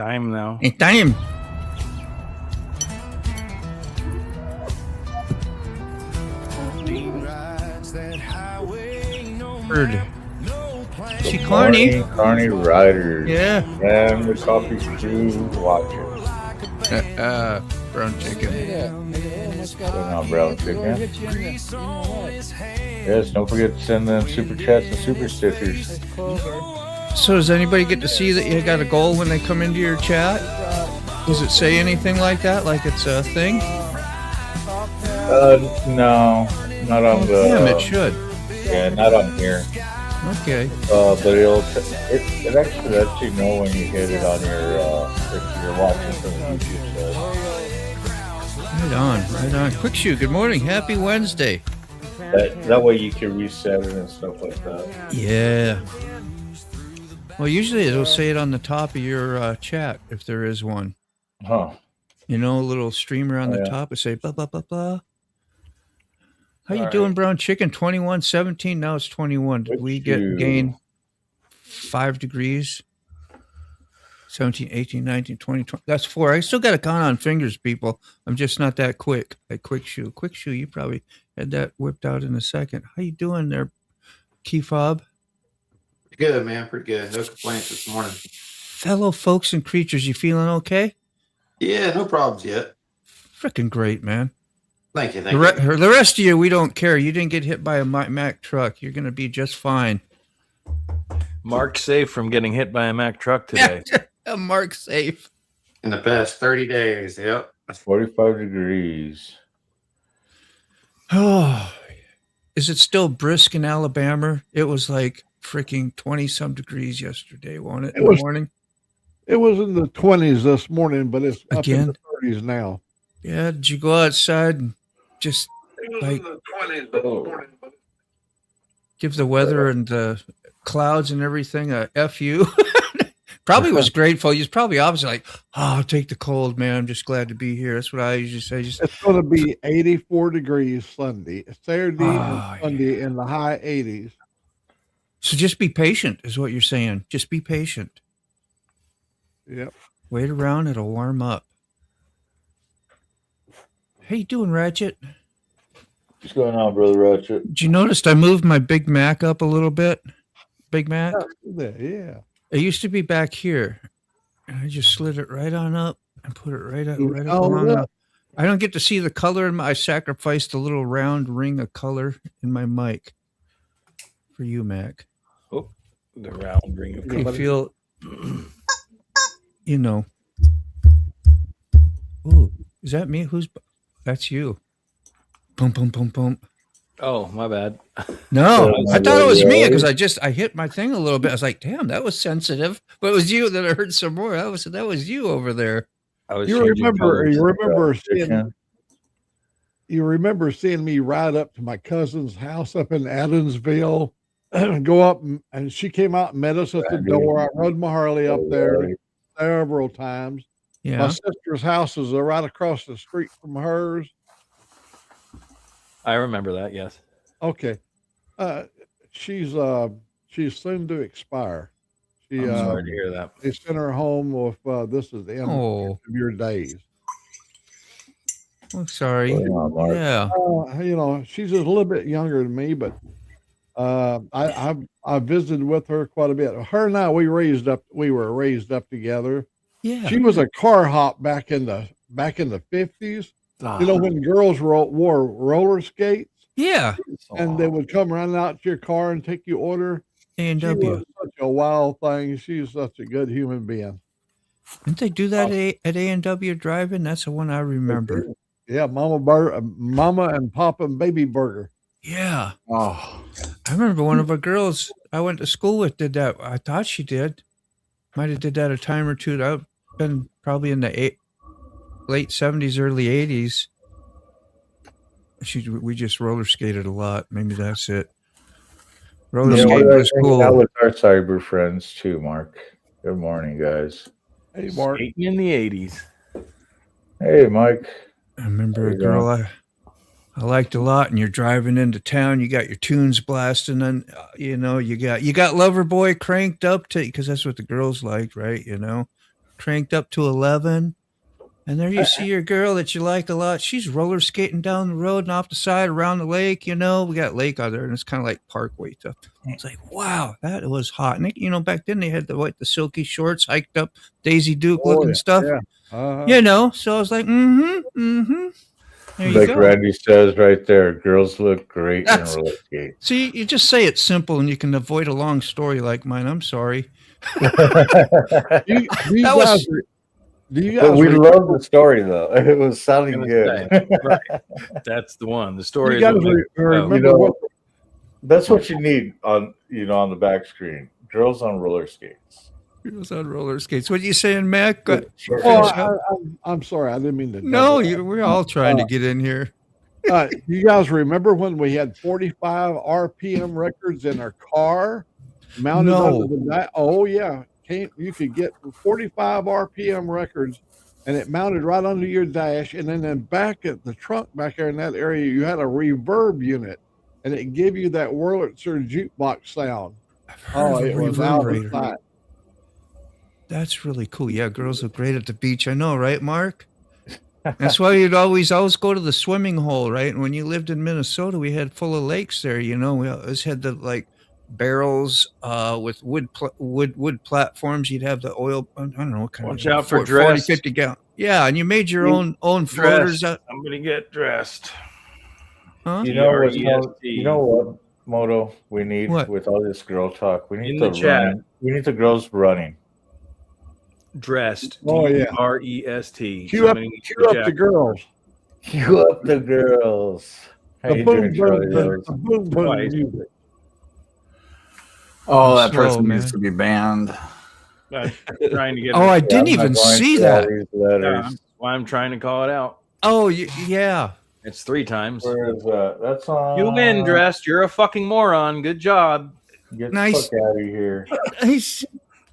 Time now. It's time. Heard. See Carney. Carney Riders. Yeah. And the coffee crew watchers. Brown chicken. Brown chicken. Yes, don't forget to send them super chats and super stickers. So does anybody get to see that you got a goal when they come into your chat? Does it say anything like that? Like it's a thing? No, not on the. Damn, it should. Yeah, not on here. Okay. But it actually lets you know when you hit it on your if you're watching from the YouTube side. Right on. Quick Shoe, good morning. Happy Wednesday. That way you can reset it and stuff like that. Yeah. Well, usually it'll say it on the top of your chat if there is one. Huh. You know, a little streamer on the top will say blah, blah, blah, blah. How you doing, Brown Chicken? 21, 17, now it's 21. Did we gain 5 degrees? 17, 18, 19, 20, 20. That's 4. I still got to count on fingers, people. I'm just not that quick. Like Quick Shoe. Quick Shoe, you probably had that whipped out in a second. How you doing there, Key Fob? Good, man. Pretty good. No complaints this morning. Fellow folks and creatures, you feeling okay? Yeah, no problems yet. Freaking great, man. Thank you. The rest of you, we don't care. You didn't get hit by a Mack truck. You're going to be just fine. Mark safe from getting hit by a Mack truck today. Mark safe. In the past 30 days, yep. 45 degrees. Oh, is it still brisk in Alabama? It was like freaking 20-some degrees yesterday, wasn't it? In the morning? It was in the 20s this morning, but it's up Again? in the 30s now. Yeah, did you go outside and just like give the weather and the clouds and everything a F you? Probably was grateful. He's probably obviously like, oh, I'll take the cold, man. I'm just glad to be here. That's what I usually say. It's going to be 84 degrees Sunday, Saturday and Sunday in the high 80s. So just be patient is what you're saying. Just be patient. Yep. Wait around. It'll warm up. How you doing, Ratchet? What's going on, Brother Ratchet? Did you notice I moved my Big Mac up a little bit? Big Mac? Yeah. It used to be back here. And I just slid it right on up and put it right up I don't get to see the color in I sacrificed a little round ring of color in my mic for you, Mac. Oh, the round ring of color. You feel, you know. Ooh, is that me? That's you. Boom, boom, boom, boom. Oh, my bad. No, I thought it was me because I hit my thing a little bit. I was like, damn, that was sensitive. But it was you that I heard some more. That was you over there. You remember seeing me ride up to my cousin's house up in Adamsville, go up and she came out and met us at the door. I rode my Harley up there several times. Yeah. My sister's house is right across the street from hers. I remember that, yes. Okay. She's soon to expire. I'm sorry to hear that. They sent her home with this is the end of your days. I'm sorry. Yeah. You know, she's just a little bit younger than me, but I visited with her quite a bit. Her and I we were raised up together. Yeah. She was a car hop back in the 50s. You know, when girls wore roller skates. Yeah. And they would come running out to your car and take you order. A&W. She was such a wild thing. She's such a good human being. Didn't they do that at A&W Drive-In? That's the one I remember. Yeah, Mama and Papa and Baby Burger. Yeah. Oh. I remember one of our girls I went to school with did that. I thought she did. Might have did that a time or two. I've been probably in the late 70s, early 80s. We just roller skated a lot. Maybe that's it. Roller skating was cool. That was our cyber friends too, Mark. Good morning, guys. Hey, Mark. Skating in the 80s. Hey, Mike. I remember a girl I liked a lot, and you're driving into town. You got your tunes blasting, and you know you got Loverboy cranked up to because that's what the girls liked, right? You know, cranked up to 11. And there you see your girl that you like a lot. She's roller skating down the road and off the side around the lake. You know, we got lake out there, and it's kind of like parkway stuff. It's like, wow, that was hot. And you know, back then they had the silky shorts, hiked up, Daisy Duke looking stuff. Yeah. You know, so I was like, There you Like go. Randy says right there, girls look great in roller skates. See, you just say it simple, and you can avoid a long story like mine. I'm sorry. Do you guys But we love the story though. It was sounding good. Right. That's the one. The story you is guys what makes it remember You know, what That's what you need on on the back screen. Girls on roller skates. Girls on roller skates. What are you saying, Mac? I'm sorry, I didn't mean to. No, we're all trying to get in here. You guys remember when we had 45 RPM records in our car mounted No. under the back? Oh yeah, you could get 45 RPM records, and it mounted right under your dash. And then back at the trunk back there in that area, you had a reverb unit, and it gave you that Wurlitzer jukebox sound. Oh, it was out of sight. That's really cool. Yeah, girls look great at the beach. I know, right, Mark? That's why you'd always go to the swimming hole, right? And when you lived in Minnesota, we had full of lakes there. You know, we always had the barrels with wood platforms. You'd have the oil. I don't know what kind Watch of out for 40, dress. 50 gallon. Yeah, and you made your own floaters. Somebody get dressed. Huh? You know what? DREST. You know what, Moto? We need What? with all this girl talk. We need In the chat. We need the girls running. Dressed. Oh, yeah. DREST. Cue up the girls. Cue up the girls. How The you boom, doing, boom, Charlie boom, Rose? the boom, boom Twice. music. Oh, that Slow, person man. needs to be banned. I'm trying to get. Oh, I it. didn't I'm not even going see through all that. these letters. That's why I'm trying to call it out. Oh, yeah. It's 3 times. Where is that? That's on. You win, Dressed. You're a fucking moron. Good job. Get Nice. the fuck out of here.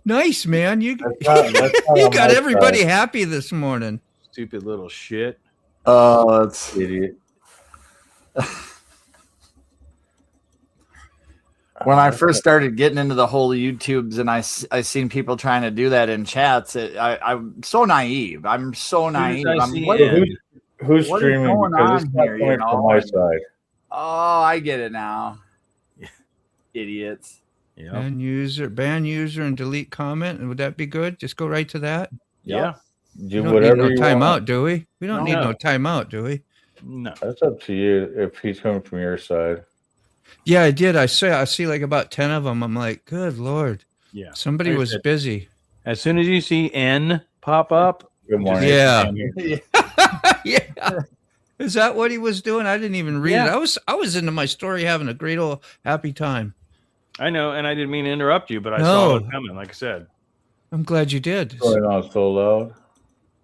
Nice, man. You That's not you on got my everybody side, happy this morning. Stupid little shit. Oh, that's idiot. when I first started getting into the whole YouTubes, and I seen people trying to do that in chats. I'm so naive. I'm so naive. Who's What is streaming? going Because it's on not here, you coming know? from my side. Oh, I get it now. Idiots. Yeah. Ban user, and delete comment. And would that be good? Just go right to that. Yeah. We Do don't whatever need no you timeout, want. do we? We don't need No. no timeout, do we? No. That's up to you if he's coming from your side. Yeah, I did. I see like about 10 of them. I'm like, good Lord. Yeah. Somebody Like I was said, busy. As soon as you see N pop up, Good morning. Yeah. Yeah. Is that what he was doing? I didn't even read Yeah. it. I was into my story having a great old happy time. I know, and I didn't mean to interrupt you, but I No. saw it coming, like I said. I'm glad you did. Going on so loud.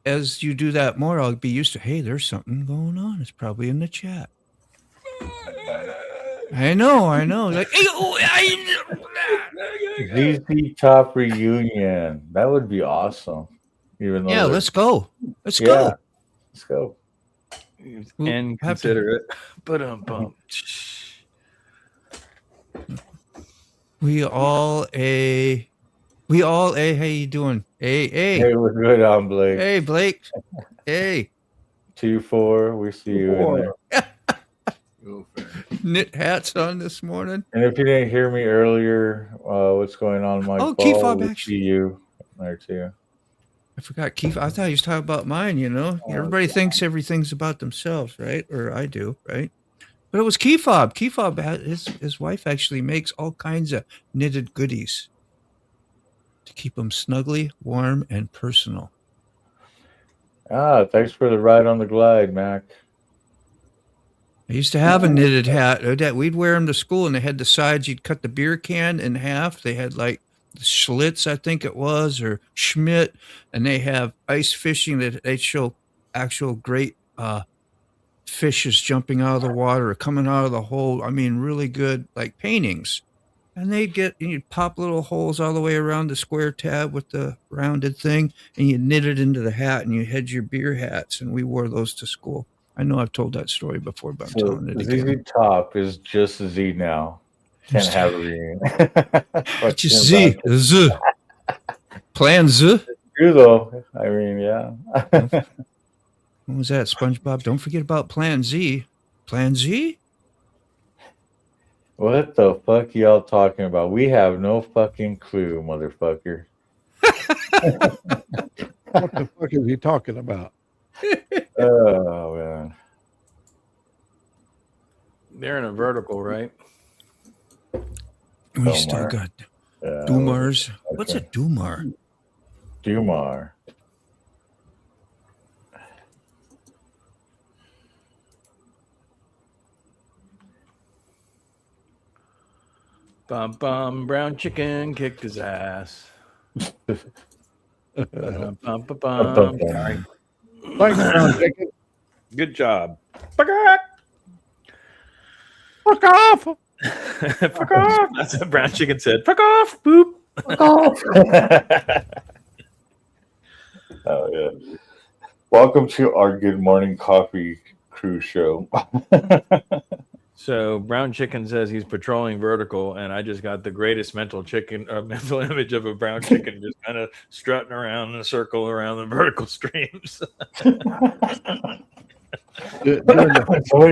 As you do that more, I'll be used to, hey, there's something going on. It's probably in the chat. I know. Like, ZZ Top reunion. That would be awesome. Even though yeah, they're- let's go. Let's Yeah. go. Let's go. We'll And have to- consider it. But We all a. How you doing? Hey. Hey, we're good on Blake. Hey, Blake. Hey. 2-4. We see you in there. Knit hats on this morning. And if you didn't hear me earlier, what's going on, Mike? Oh, Ball, Keyfob we actually- see you there too. I forgot Keith. I thought he was talking about mine, you know. Everybody thinks everything's about themselves, right? Or I do, right? But it was Keyfob. Keyfob, his wife actually makes all kinds of knitted goodies to keep them snugly, warm, and personal. Thanks for the ride on the glide, Mac. I used to have a knitted hat. We'd wear them to school, and they had the sides. You'd cut the beer can in half. They had like Schlitz, I think it was, or Schmidt, and they have ice fishing that they show actual great fishes jumping out of the water or coming out of the hole. I mean, really good, like paintings. And you'd pop little holes all the way around the square tab with the rounded thing, and you knit it into the hat, and you had your beer hats, and we wore those to school. I know I've told that story before, but I'm So telling it again. ZZ Top is just Z now. Can't have a reunion. Just Z. Plan Z. true though. I mean, yeah. What was that, SpongeBob? Don't forget about Plan Z. Plan Z? What the fuck y'all talking about? We have no fucking clue, motherfucker. What the fuck is he talking about? Oh man. They're in a vertical, right? We still got Dumars. What's a Dumar? Dumar. Bum bum, brown chicken kicked his ass. Bum, bum, bum, bum. Sorry. Thanks, Brown Chicken. Good job. Fuck off! Fuck off! Fuck off! That's what brown chicken said. Fuck off! Boop. Fuck off. Oh yeah. Welcome to our Good Morning Coffee Crew show. So brown chicken says he's patrolling vertical, and I just got the greatest mental image of a brown chicken just kind of strutting around in a circle around the vertical streams. Somebody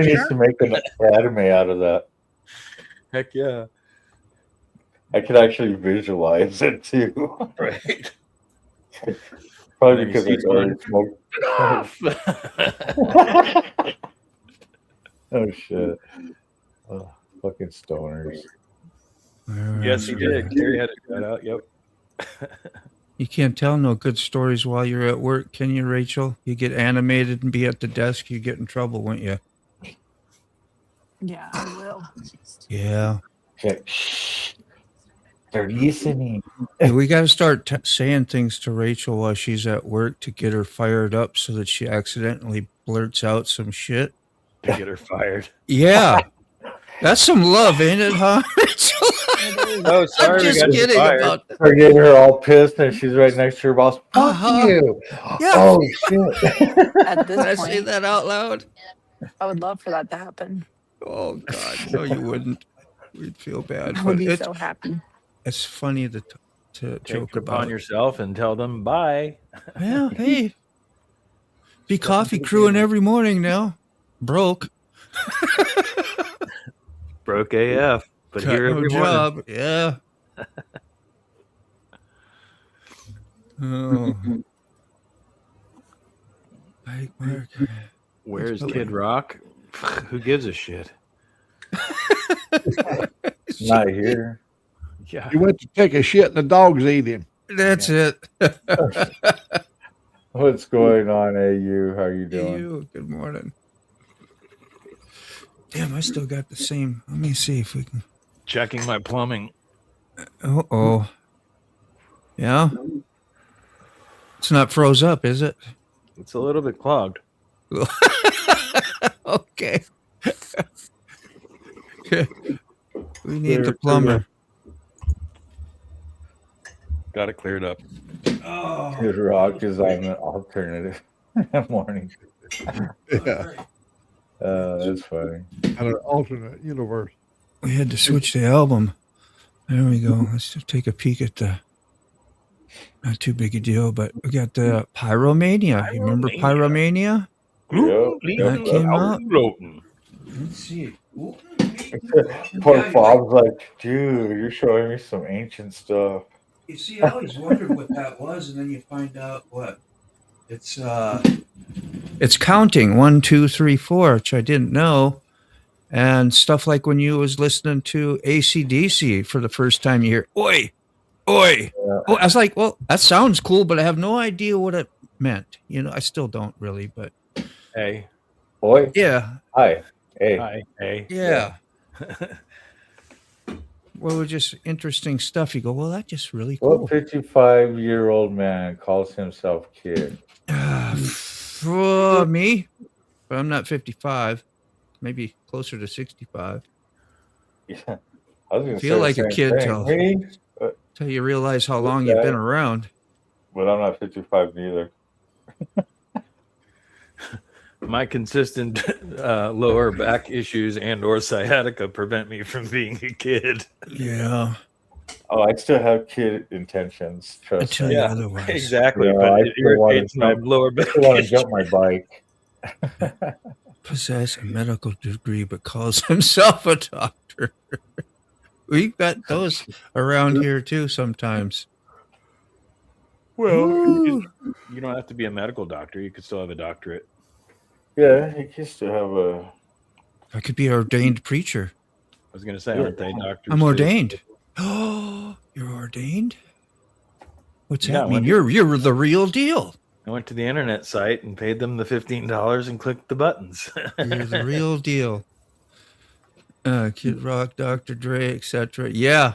needs to make an anime out of that. Heck yeah! I could actually visualize it too. Right. Probably Maybe because I already smoked. Oh shit! Oh, fucking stoners. Yes, he did. Gary had it cut out. Yep. You can't tell no good stories while you're at work, can you, Rachel? You get animated and be at the desk, you get in trouble, won't you? Yeah, I will. Yeah. Shh. They're listening. Hey, we got to start saying things to Rachel while she's at work to get her fired up so that she accidentally blurts out some shit. To get her fired. Yeah. That's some love, ain't it, huh? Oh, sorry. I'm just kidding about that. They're getting her all pissed, and she's right next to her boss. Fuck you! Yeah. Oh shit! At Did I this say point, that out loud? I would love for that to happen. Oh, God. No, you wouldn't. We'd feel bad. I would But be so happy. it's funny to Take joke it upon about. yourself and tell them bye. Yeah, hey. Be coffee crewing every morning now. Broke. Broke AF, but Got here no every morning. job. Yeah. Oh. Bike Mark. Where's Kid Rock? Who gives a shit? Not here. Yeah. He went to take a shit and the dogs ate him. That's it. What's going on, AU? How you doing? You, good morning. Damn, I still got the same. Let me see if we can. Checking my plumbing. Oh. Yeah? It's not froze up, is it? It's a little bit clogged. Okay. We need the plumber. Got it cleared up. Kid Rock is on an alternative morning. Yeah. That's funny. And an alternate universe. We had to switch the album. There we go. Let's just take a peek at the. Not too big a deal, but we got the Pyromania. You remember Pyromania? That came out. Let's see. Poor Bob's like, dude, you're showing me some ancient stuff. You see, I always wondered what that was, and then you find out what it's counting 1, 2, 3, 4, which I didn't know, and stuff like when you was listening to AC/DC for the first time, you hear "oi, oi." Yeah. Oh, I was like, well, that sounds cool, but I have no idea what it meant. You know, I still don't really, but Hey. Boy. yeah, Hi. Hey. Hi. Hey. yeah. Well, it's just interesting stuff. You go, well, that's just really cool. What 55-year-old man calls himself kid? For me, but I'm not 55. Maybe closer to 65. Yeah. I was gonna Feel say like the a same kid thing. till- Me? Till you realize how long you've been around. But I'm not 55 neither. My consistent lower back issues and or sciatica prevent me from being a kid. Yeah. Oh, I still have kid intentions. Trust Until me. you Yeah, otherwise. exactly. Yeah, but I it still wanna irritates my jump- lower I back. still want to jump my bike. Possess a medical degree, but calls himself a doctor. We've got those around here too sometimes. Well, Woo. you don't have to be a medical doctor. You could still have a doctorate. Yeah, you can still have a. I could be an ordained preacher. I was going to say, aren't they doctors? I'm too? ordained. Oh, you're ordained? What's Yeah, that mean? when- You're the real deal. I went to the internet site and paid them the $15 and clicked the buttons. You're the real deal. Kid Rock, Dr. Dre, etc. Yeah.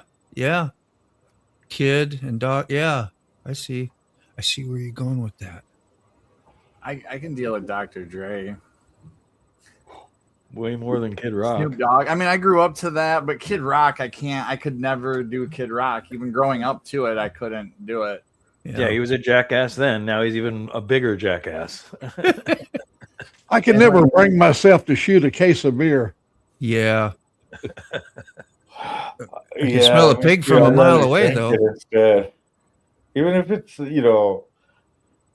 Kid and Doc. Yeah, I see where you're going with that. I can deal with Dr. Dre. Way more than Kid Rock. Snoop Dogg. I mean, I grew up to that, but Kid Rock, I can't. I could never do Kid Rock. Even growing up to it, I couldn't do it. Yeah, he was a jackass then. Now he's even a bigger jackass. I can never bring myself to shoot a case of beer. Yeah. You can smell a pig from a mile away, though. Instead. Even if it's, even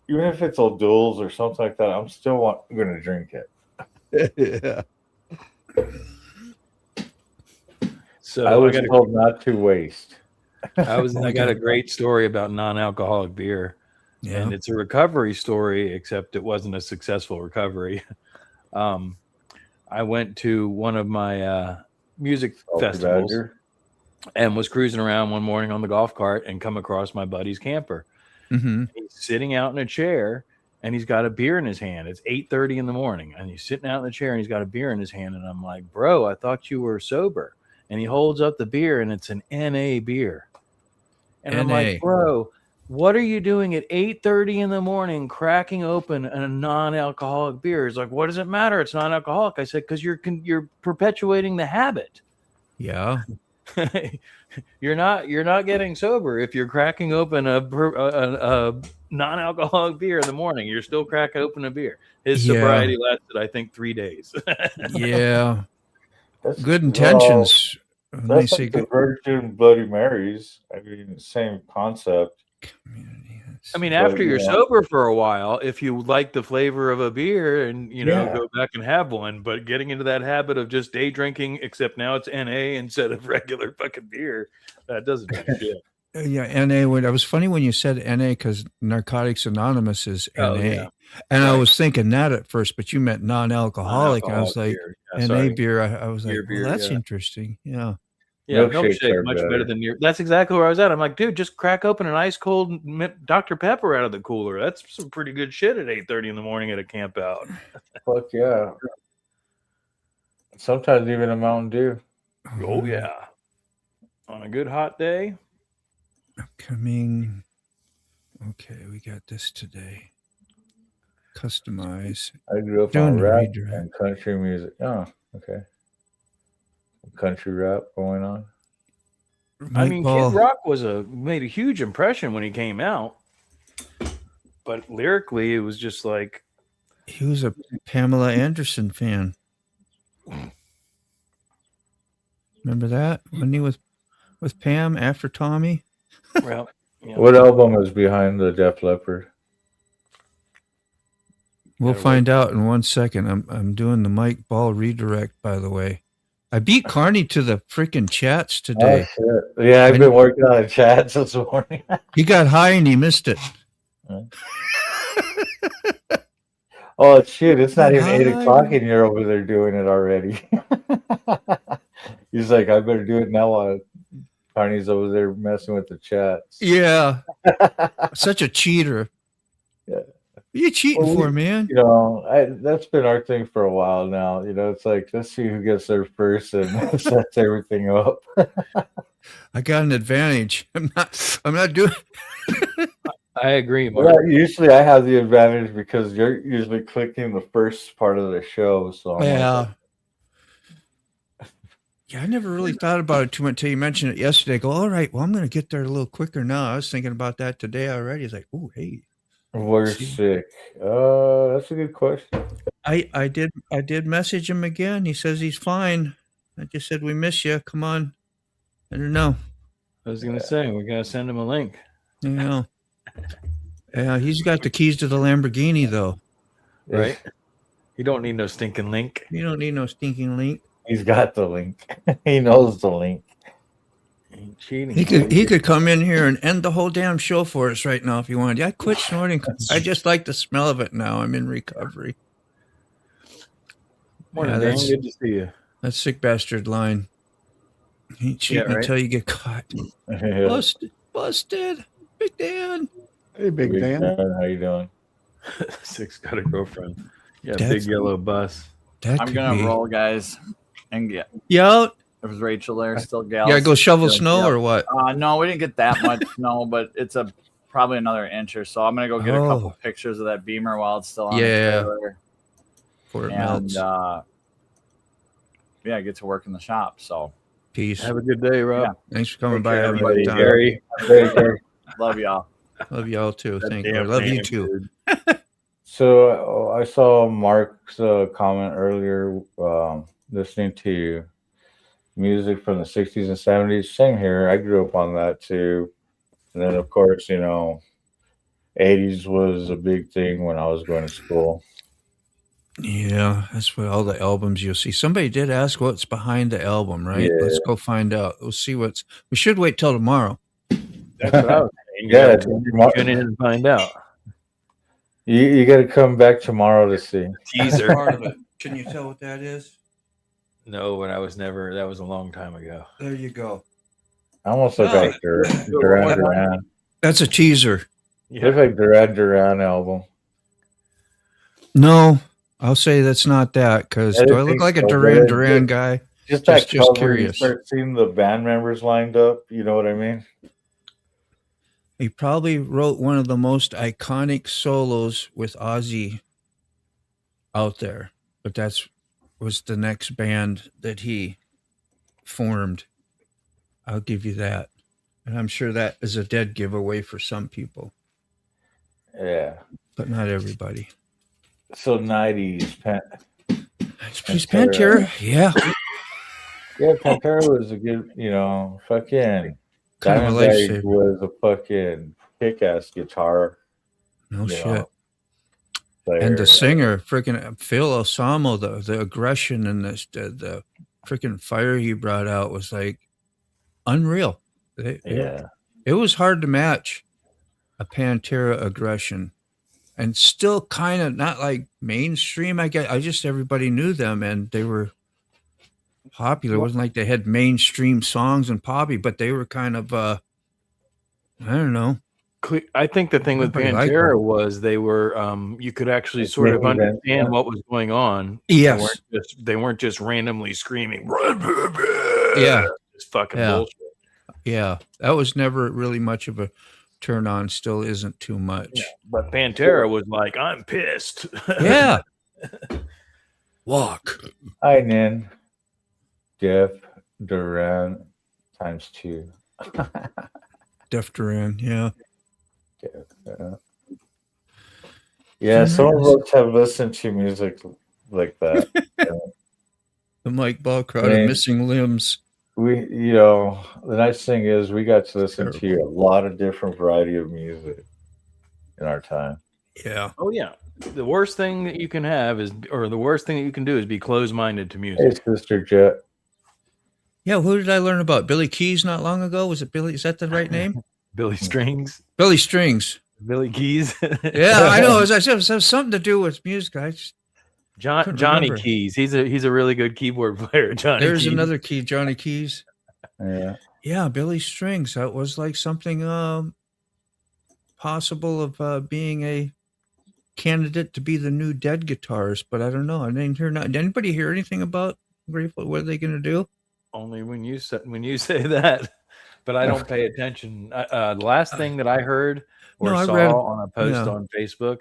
if it's O'Doul's or something like that, I'm still going to drink it. Yeah. So I was told not to waste. I got a great story about non-alcoholic beer. Yeah. And it's a recovery story, except it wasn't a successful recovery. I went to one of my music festivals and was cruising around one morning on the golf cart and come across my buddy's camper. Mm-hmm. He's sitting out in a chair and he's got a beer in his hand. It's 8:30 in the morning and he's sitting out in the chair and he's got a beer in his hand. And I'm like, bro, I thought you were sober. And he holds up the beer and it's an NA beer. And I'm like, bro, what are you doing at 8:30 in the morning cracking open a non-alcoholic beer? He's like, what does it matter? It's non-alcoholic. I said, because you're perpetuating the habit. Yeah. You're not getting sober if you're cracking open a non-alcoholic beer in the morning. You're still cracking open a beer. His sobriety lasted, I think, 3 days. Yeah. Good intentions. That's like the Virgin Bloody Marys. I mean, same concept. I mean, after you're sober for a while, if you like the flavor of a beer and, go back and have one, but getting into that habit of just day drinking, except now it's NA instead of regular fucking beer, that doesn't do shit. Yeah, NA. It was funny when you said NA because Narcotics Anonymous is NA. Oh, yeah. And I was thinking that at first, but you meant non-alcoholic. And I was like, beer. NA beer. I was like, beer, well, that's interesting. Yeah. Yeah, milkshake much better than your. That's exactly where I was at. I'm like, dude, just crack open an ice cold Dr. Pepper out of the cooler. That's some pretty good shit at 8:30 in the morning at a camp out. Fuck yeah. Sometimes even a Mountain Dew. Oh yeah. On a good hot day. Upcoming. Okay, we got this today. Customize. I grew up on rap and country music. Oh, okay. Country rap going on. I mean, Kid Rock made a huge impression when he came out, but lyrically, it was just like he was a Pamela Anderson fan. Remember that? Wasn't he with Pam after Tommy? Well, what album is behind the Def Leppard? We'll find out in 1 second. I'm doing the Mike Ball redirect, by the way. I beat Carney to the freaking chats today. Oh, shit. Yeah, I've been working on chats this morning. He got high and he missed it. Oh, shit. It's not even 8 o'clock and you're over there doing it already. He's like, I better do it now while Carney's over there messing with the chats. Yeah. Such a cheater. Yeah. What are you cheating for, man? That's been our thing for a while now. It's like, let's see who gets there first and sets everything up. I got an advantage. I'm not doing. I agree, Mark. Well, usually I have the advantage because you're usually clicking the first part of the show. So yeah. Yeah, I never really thought about it too much until you mentioned it yesterday. I go, all right, well, I'm going to get there a little quicker now. I was thinking about that today already. It's like, oh, hey. We're sick. That's a good question. I did message him again. He says he's fine. I just said we miss you. Come on. I don't know. I was gonna say we gotta send him a link. Yeah. Yeah, he's got the keys to the Lamborghini though. Right? You don't need no stinking link. You don't need no stinking link. He's got the link. He knows the link. Ain't cheating. He could come in here and end the whole damn show for us right now if you wanted. I quit snorting. I just like the smell of it now. I'm in recovery. Morning, Dan. Good to see you. That sick bastard line. He ain't cheating until you get caught. Busted. Big Dan. Hey, Big Dan. How you doing? Six got a girlfriend. Yeah, big yellow bus. I'm gonna roll, guys. And get. Yeah. There was Rachel there, still gals. You gotta go shovel snow or what? No, we didn't get that much snow, but it's probably another inch or so. I'm gonna go get a couple pictures of that Beamer while it's still on the trailer. Before it melts. Yeah, get to work in the shop. So peace. Have a good day, Rob. Yeah. Thanks for coming by, everybody. Gary. Love y'all. Love y'all too. Thank you. Love you too. So I saw Mark's comment earlier, listening to music from the 60s and 70s. Same here. I grew up on that too. And then, of course, 80s was a big thing when I was going to school. Yeah, that's what all the albums you'll see. Somebody did ask what's behind the album, right? Yeah. Let's go find out. We'll see we should wait till tomorrow. That's what I was saying. Yeah, tune in and find out. You got to come back tomorrow to see. Teaser. Part of it. Can you tell what that is? No, but that was a long time ago. There you go. I almost look like Duran Duran. That's a teaser. Yeah. Look like Duran album. No, I'll say that's not that because do I look like a Duran guy? Just curious. You start seeing the band members lined up. You know what I mean? He probably wrote one of the most iconic solos with Ozzy out there, but was the next band that he formed. I'll give you that. And I'm sure that is a dead giveaway for some people. Yeah. But not everybody. So 90s. Pantera. Yeah. Yeah, Pantera was a good, fucking Diamondback was a fucking kick-ass guitar. No shit. And the singer, freaking Phil Osamo, the aggression and the freaking fire he brought out was like unreal. It was hard to match a Pantera aggression, and still kind of not like mainstream. I just everybody knew them and they were popular. It wasn't like they had mainstream songs and poppy, but they were kind of I don't know. I think the thing with Pantera was they were you could actually sort of understand what was going on. Yes. They weren't just randomly screaming. Yeah. It's fucking bullshit. Yeah. That was never really much of a turn on, still isn't too much. Yeah. But Pantera was like, I'm pissed. Yeah. Walk. Hi, Nin. Jeff Duran ×2. Def Duran, yeah. Yeah, some of us have listened to music like that. The Mike Ball crowd of missing limbs. We, the nice thing is we got to listen to a lot of different variety of music in our time. Yeah. Oh yeah. The worst thing that you can have the worst thing that you can do is be closed-minded to music. Hey, Sister Jet. Yeah, who did I learn about? Billy Keys not long ago? Was it Billy? Is that the right name? Billy Strings. Billy Strings. Billy Keys. Yeah, I know. It has something to do with music. I just Johnny Keys. He's a really good keyboard player. There's another key, Johnny Keys. Yeah. Yeah, Billy Strings. That was like something possible of being a candidate to be the new Dead guitarist, but I don't know. I didn't hear. Did anybody hear anything about Grateful? What are they going to do? Only when you say that, but I don't pay attention. The last thing that I heard saw on a post on Facebook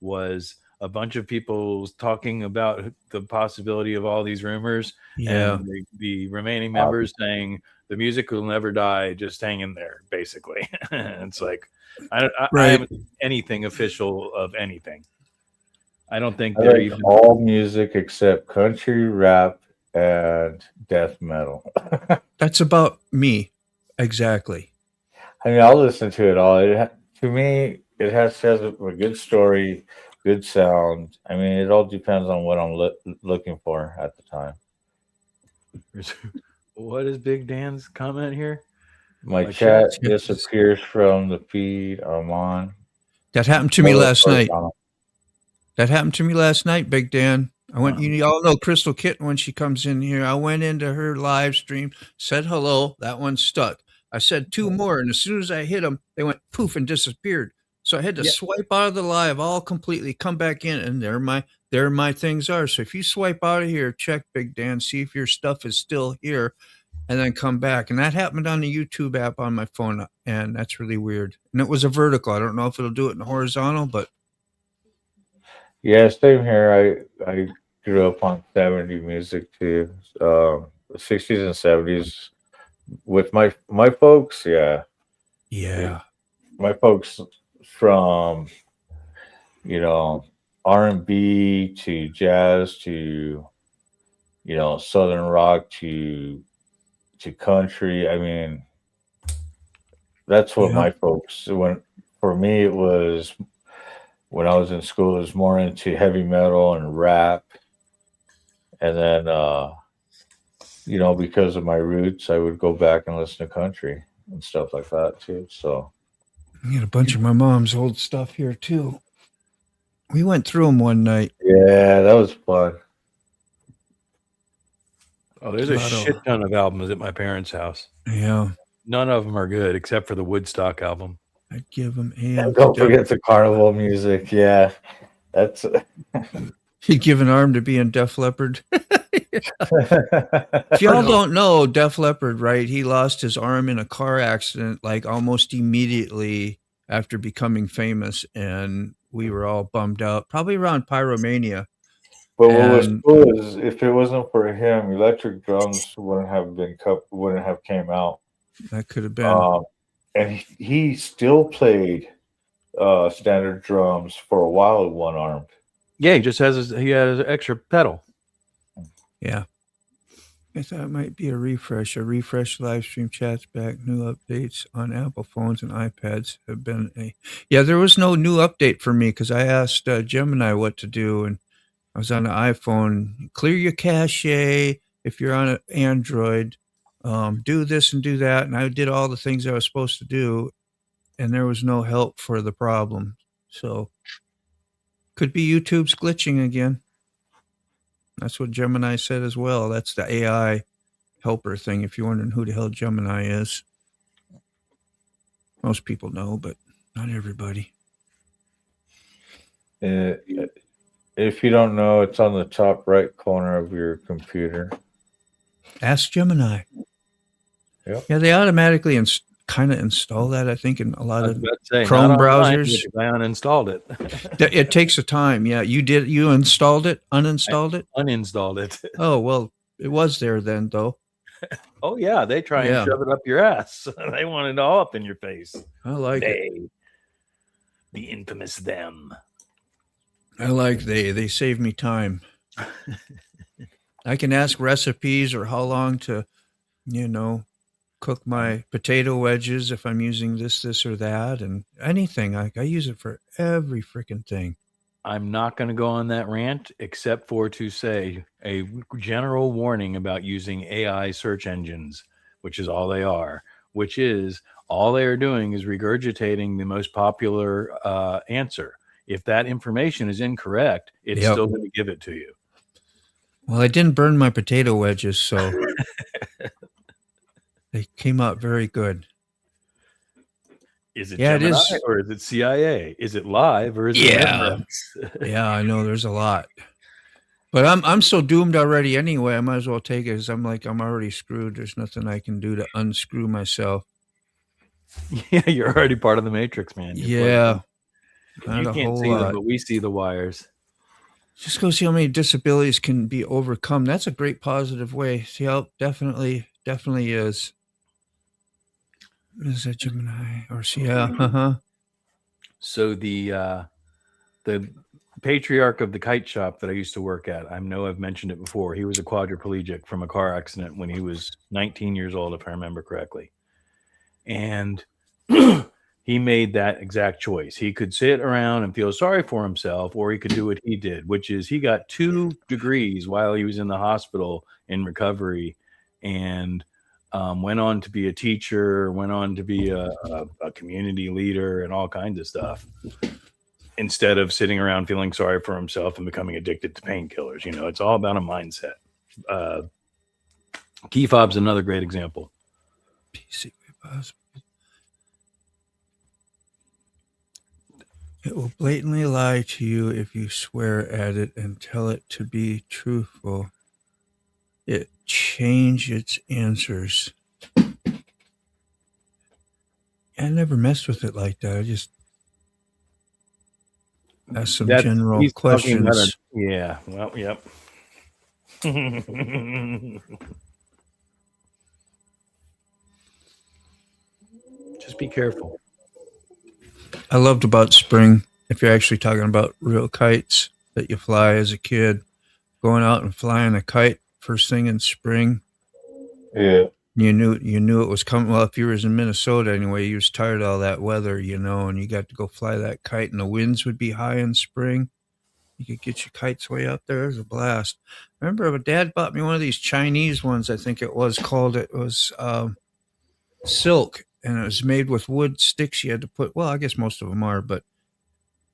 was a bunch of people talking about the possibility of all these rumors, and the remaining members saying the music will never die, just hang in there, basically. It's like I haven't seen anything official of anything. I don't think they're even all music except country, rap, and death metal. That's about me. Exactly. I mean, I'll listen to it all. To me, it has to have a good story, good sound. I mean, it all depends on what I'm looking for at the time. What is Big Dan's comment here? My My chat chat- disappears from the feed I'm on. That happened to me last night. Horizontal. That happened to me last night, Big Dan. I went, you all know Crystal Kitten when she comes in here. I went into her live stream, said hello. That one stuck. I said two more, and as soon as I hit them, they went poof and disappeared. So I had to swipe out of the live all completely, come back in, and there my things are. So if you swipe out of here, check Big Dan, see if your stuff is still here, and then come back. And that happened on the YouTube app on my phone, and that's really weird. And it was a vertical. I don't know if it'll do it in the horizontal, but Yeah, same here. I grew up on 70s music too, 60s and 70s with my folks. Yeah, my folks from R&B to jazz to southern rock to country. I mean, that's what my folks. For me, it was. When I was in school, it was more into heavy metal and rap. And then, because of my roots, I would go back and listen to country and stuff like that too. So I got a bunch of my mom's old stuff here too. We went through them one night. yeah, that was fun. Oh, there's a shit ton of albums at my parents' house. Yeah. None of them are good except for the Woodstock album. I'd give them Don't forget the carnival music. Yeah, that's. He'd give an arm to be in Def Leppard. If y'all don't know Def Leppard, right? He lost his arm in a car accident like almost immediately after becoming famous, and we were all bummed out. Probably around Pyromania. But what was cool is if it wasn't for him, Electric Drums wouldn't have came out. That could have been. And he still played standard drums for a while with one arm. Yeah, he just has an extra pedal. Yeah. I thought it might be a refresh. A refresh live stream chats back. New updates on Apple phones and iPads have been Yeah, there was no new update for me because I asked Gemini what to do, and I was on the iPhone. Clear your cache if you're on an Android. Do this and do that, and I did all the things I was supposed to do, and there was no help for the problem. So could be YouTube's glitching again. That's what Gemini said as well. That's the AI helper thing, if you're wondering who the hell Gemini is. Most people know, but not everybody. If you don't know, it's on the top right corner of your computer. Ask Gemini. Yep. Yeah, they automatically kind of install that, I think, in a lot of say, Chrome browsers. I uninstalled it. It takes a time. Yeah, you installed it, uninstalled it? Uninstalled it. Oh, well, it was there then, though. Oh, yeah, they try and shove it up your ass. They want it all up in your face. I like it. The infamous them. I like they save me time. I can ask recipes or how long to, cook my potato wedges if I'm using this or that, and anything. I use it for every freaking thing. I'm not going to go on that rant except for to say a general warning about using AI search engines, which is all they are, which is all they are doing is regurgitating the most popular answer. If that information is incorrect, it's still going to give it to you. Well, I didn't burn my potato wedges, so they came out very good. Is it Gemini or is it CIA? Is it live or is it Netflix? Yeah, I know there's a lot. But I'm so doomed already anyway. I might as well take it because I'm already screwed. There's nothing I can do to unscrew myself. Yeah, you're already part of the matrix, man. You can't see them, but we see the wires. Just go see how many disabilities can be overcome. That's a great positive way. See how definitely is. Is that Gemini or So the patriarch of the kite shop that I used to work at, I know I've mentioned it before. He was a quadriplegic from a car accident when he was 19 years old, if I remember correctly. And he made that exact choice. He could sit around and feel sorry for himself, or he could do what he did, which is he got 2 degrees while he was in the hospital in recovery, and went on to be a teacher, went on to be a community leader, and all kinds of stuff, instead of sitting around feeling sorry for himself and becoming addicted to painkillers. You know, it's all about a mindset. Key fob's another great example. PC possible. It will blatantly lie to you if you swear at it and tell it to be truthful. It changed its answers. I never messed with it like that. I just asked some general questions. Yeah. Well, yep. Just be careful. I loved about spring, if you're actually talking about real kites that you fly as a kid, going out and flying a kite first thing in spring. Yeah. You knew it was coming. Well, if you were in Minnesota anyway, you was tired of all that weather, you know, and you got to go fly that kite, and the winds would be high in spring. You could get your kites way up there. It was a blast. I remember my dad bought me one of these Chinese ones, I think it was called. It was silk, and it was made with wood sticks you had to put. Well, I guess most of them are, but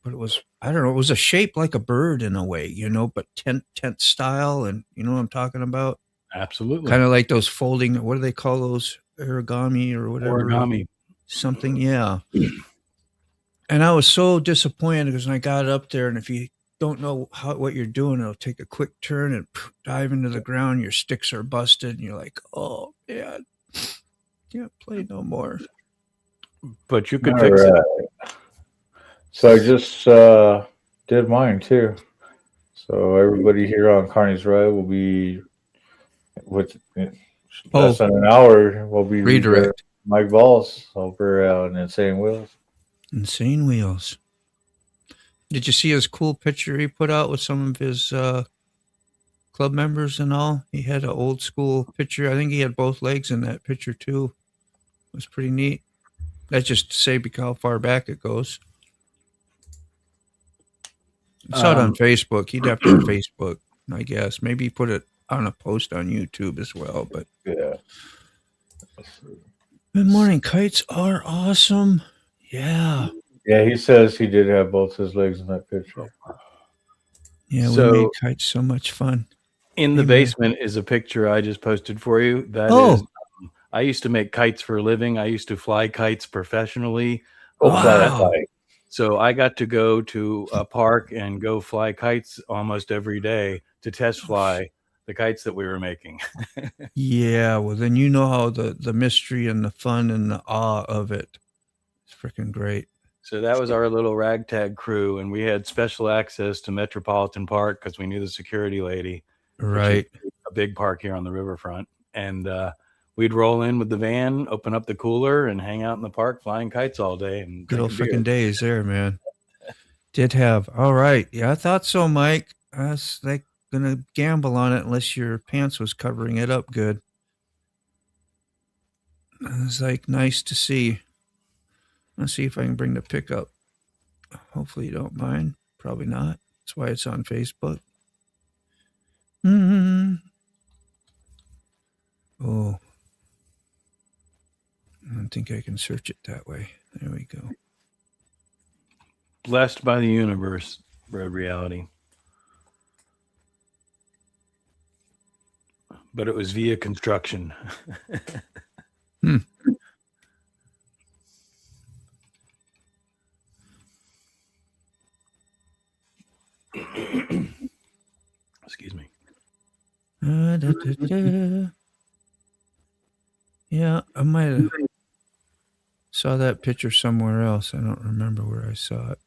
it was, I don't know, it was a shape like a bird in a way, you know, but tent style, and you know what I'm talking about? Absolutely. Kind of like those folding, what do they call those? Origami or whatever. Origami. Something, yeah. And I was so disappointed because when I got up there, and if you don't know what you're doing, it'll take a quick turn and dive into the ground. Your sticks are busted, and you're like, oh, man, can't play no more. But you could fix it. So I just did mine too. So everybody here on Carney's Ride will be with less than an hour. We'll be redirect Mike Balls over on Insane Wheels. Insane Wheels. Did you see his cool picture he put out with some of his club members and all? He had an old school picture. I think he had both legs in that picture too. It was pretty neat. That's just to say how far back it goes. I saw it on Facebook. He'd have to have Facebook, I guess. Maybe he put it on a post on YouTube as well. But yeah. Good morning. Kites are awesome. Yeah. Yeah, he says he did have both his legs in that picture. Yeah, we made kites so much fun. In the basement is a picture I just posted for you. That is, I used to make kites for a living. I used to fly kites professionally. Wow. So I got to go to a park and go fly kites almost every day to test fly the kites that we were making. Yeah, well, then you know how the mystery and the fun and the awe of it. It's freaking great. So that was our little ragtag crew, and we had special access to Metropolitan Park because we knew the security lady. Right. A big park here on the riverfront. And we'd roll in with the van, open up the cooler, and hang out in the park flying kites all day. And good old freaking days there, man. Did have. All right. Yeah, I thought so, Mike. I was like going to gamble on it unless your pants was covering it up good. It was like nice to see. Let's see if I can bring the pic up. Hopefully you don't mind. Probably not. That's why it's on Facebook. Oh. I don't think I can search it that way. There we go. Blessed by the universe, Road Reality. But it was via construction. Excuse me. Yeah, I might have saw that picture somewhere else. I don't remember where I saw it.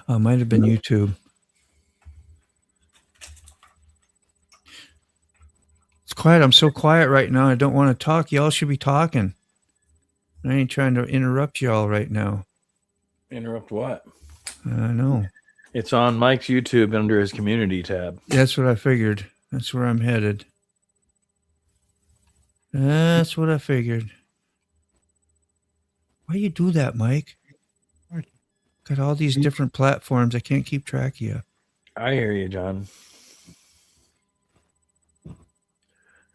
It might have been YouTube. It's quiet. I'm so quiet right now. I don't want to talk. Y'all should be talking. I ain't trying to interrupt y'all right now. Interrupt what? I know. It's on Mike's YouTube under his community tab. That's what I figured. That's where I'm headed. That's what I figured. Why you do that, Mike? Got all these different platforms. I can't keep track of you. I hear you, John.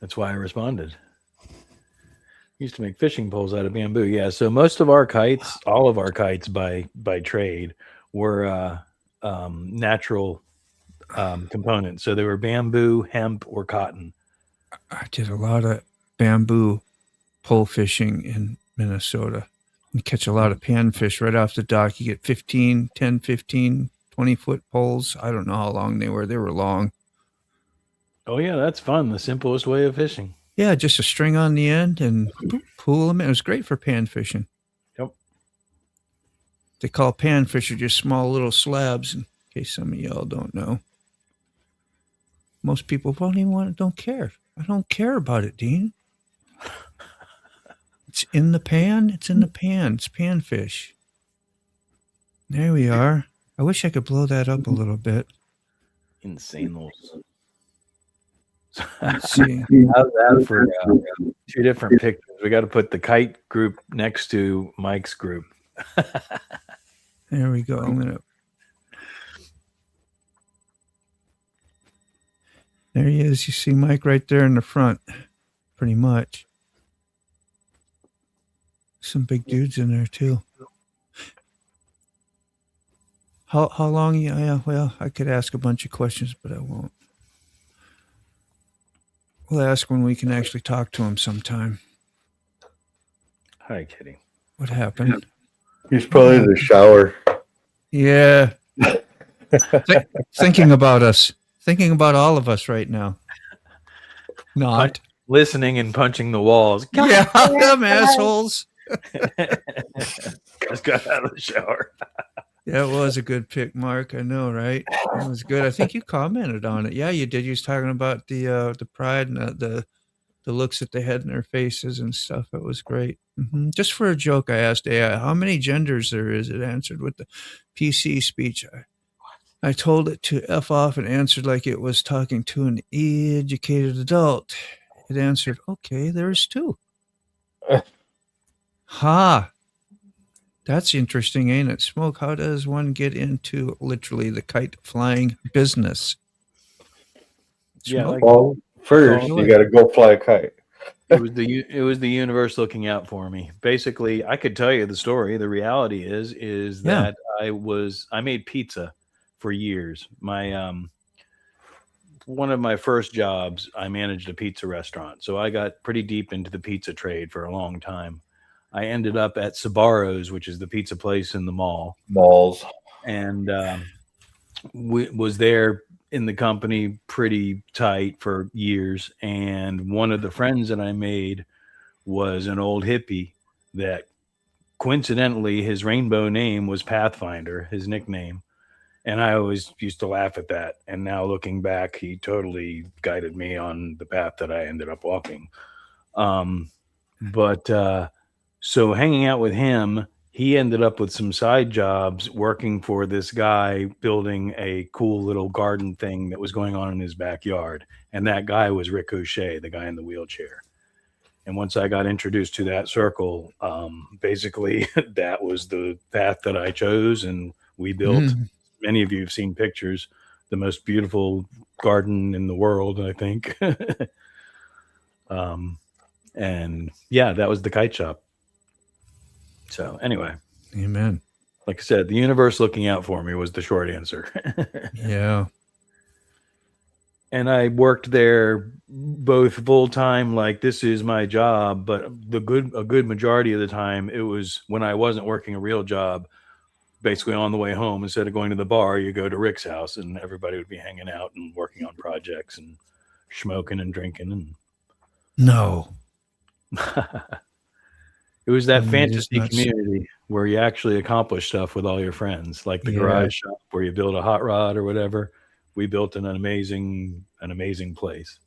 That's why I responded. Used to make fishing poles out of bamboo. Yeah, so most of our kites, all of our kites by trade, were natural components. So they were bamboo, hemp, or cotton. I did a lot of bamboo pole fishing in Minnesota. You catch a lot of panfish right off the dock. You get 10, 15, 20-foot poles. I don't know how long they were. They were long. Oh, yeah, that's fun. The simplest way of fishing. Yeah, just a string on the end and pull them in. It was great for pan fishing. Yep. They call panfish just small little slabs, in case some of y'all don't know. Most people don't care. I don't care about it, Dean. It's in the pan. It's in the pan. It's panfish. There we are. I wish I could blow that up a little bit. Insane little. Let's see. How's that for two different pictures? We got to put the kite group next to Mike's group. There we go. There he is. You see Mike right there in the front, pretty much. Some big dudes in there too. How long? Yeah. Well, I could ask a bunch of questions, but I won't. We'll ask when we can actually talk to him sometime. Hi, Kitty. What happened? He's probably in the shower. Yeah. Thinking about us. Thinking about all of us right now. Not. Listening and punching the walls. Yeah, them assholes. Just got out of the shower. Yeah, it was a good pick, Mark. I know, right? It was good. I think you commented on it. Yeah, you did. You was talking about the pride and the looks that they had in their faces and stuff. It was great. Mm-hmm. Just for a joke, I asked AI how many genders there is. It answered with the PC speech. I told it to F off and answered like it was talking to an educated adult. It answered, okay, there's two. Ha. That's interesting, ain't it? Smoke, how does one get into literally the kite flying business? Yeah, well, first you got to go fly a kite. It was the universe looking out for me. Basically, I could tell you the story. The reality is that I made pizza for years. My one of my first jobs, I managed a pizza restaurant. So I got pretty deep into the pizza trade for a long time. I ended up at Sbarro's, which is the pizza place in the malls, and was there in the company pretty tight for years. And one of the friends that I made was an old hippie that coincidentally his rainbow name was Pathfinder, his nickname. And I always used to laugh at that. And now looking back, he totally guided me on the path that I ended up walking. So hanging out with him, he ended up with some side jobs working for this guy building a cool little garden thing that was going on in his backyard. And that guy was Rick O'Shea, the guy in the wheelchair. And once I got introduced to that circle, basically that was the path that I chose. And we built, many of you have seen pictures, the most beautiful garden in the world, I think. And yeah, that was the kite shop. So anyway, amen. Like I said, the universe looking out for me was the short answer. Yeah. And I worked there both full time, like this is my job, but a good majority of the time it was when I wasn't working a real job. Basically on the way home, instead of going to the bar, you go to Rick's house and everybody would be hanging out and working on projects and smoking and drinking. And no. It was that fantasy community where you actually accomplish stuff with all your friends, like the garage shop where you build a hot rod or whatever. We built an amazing place.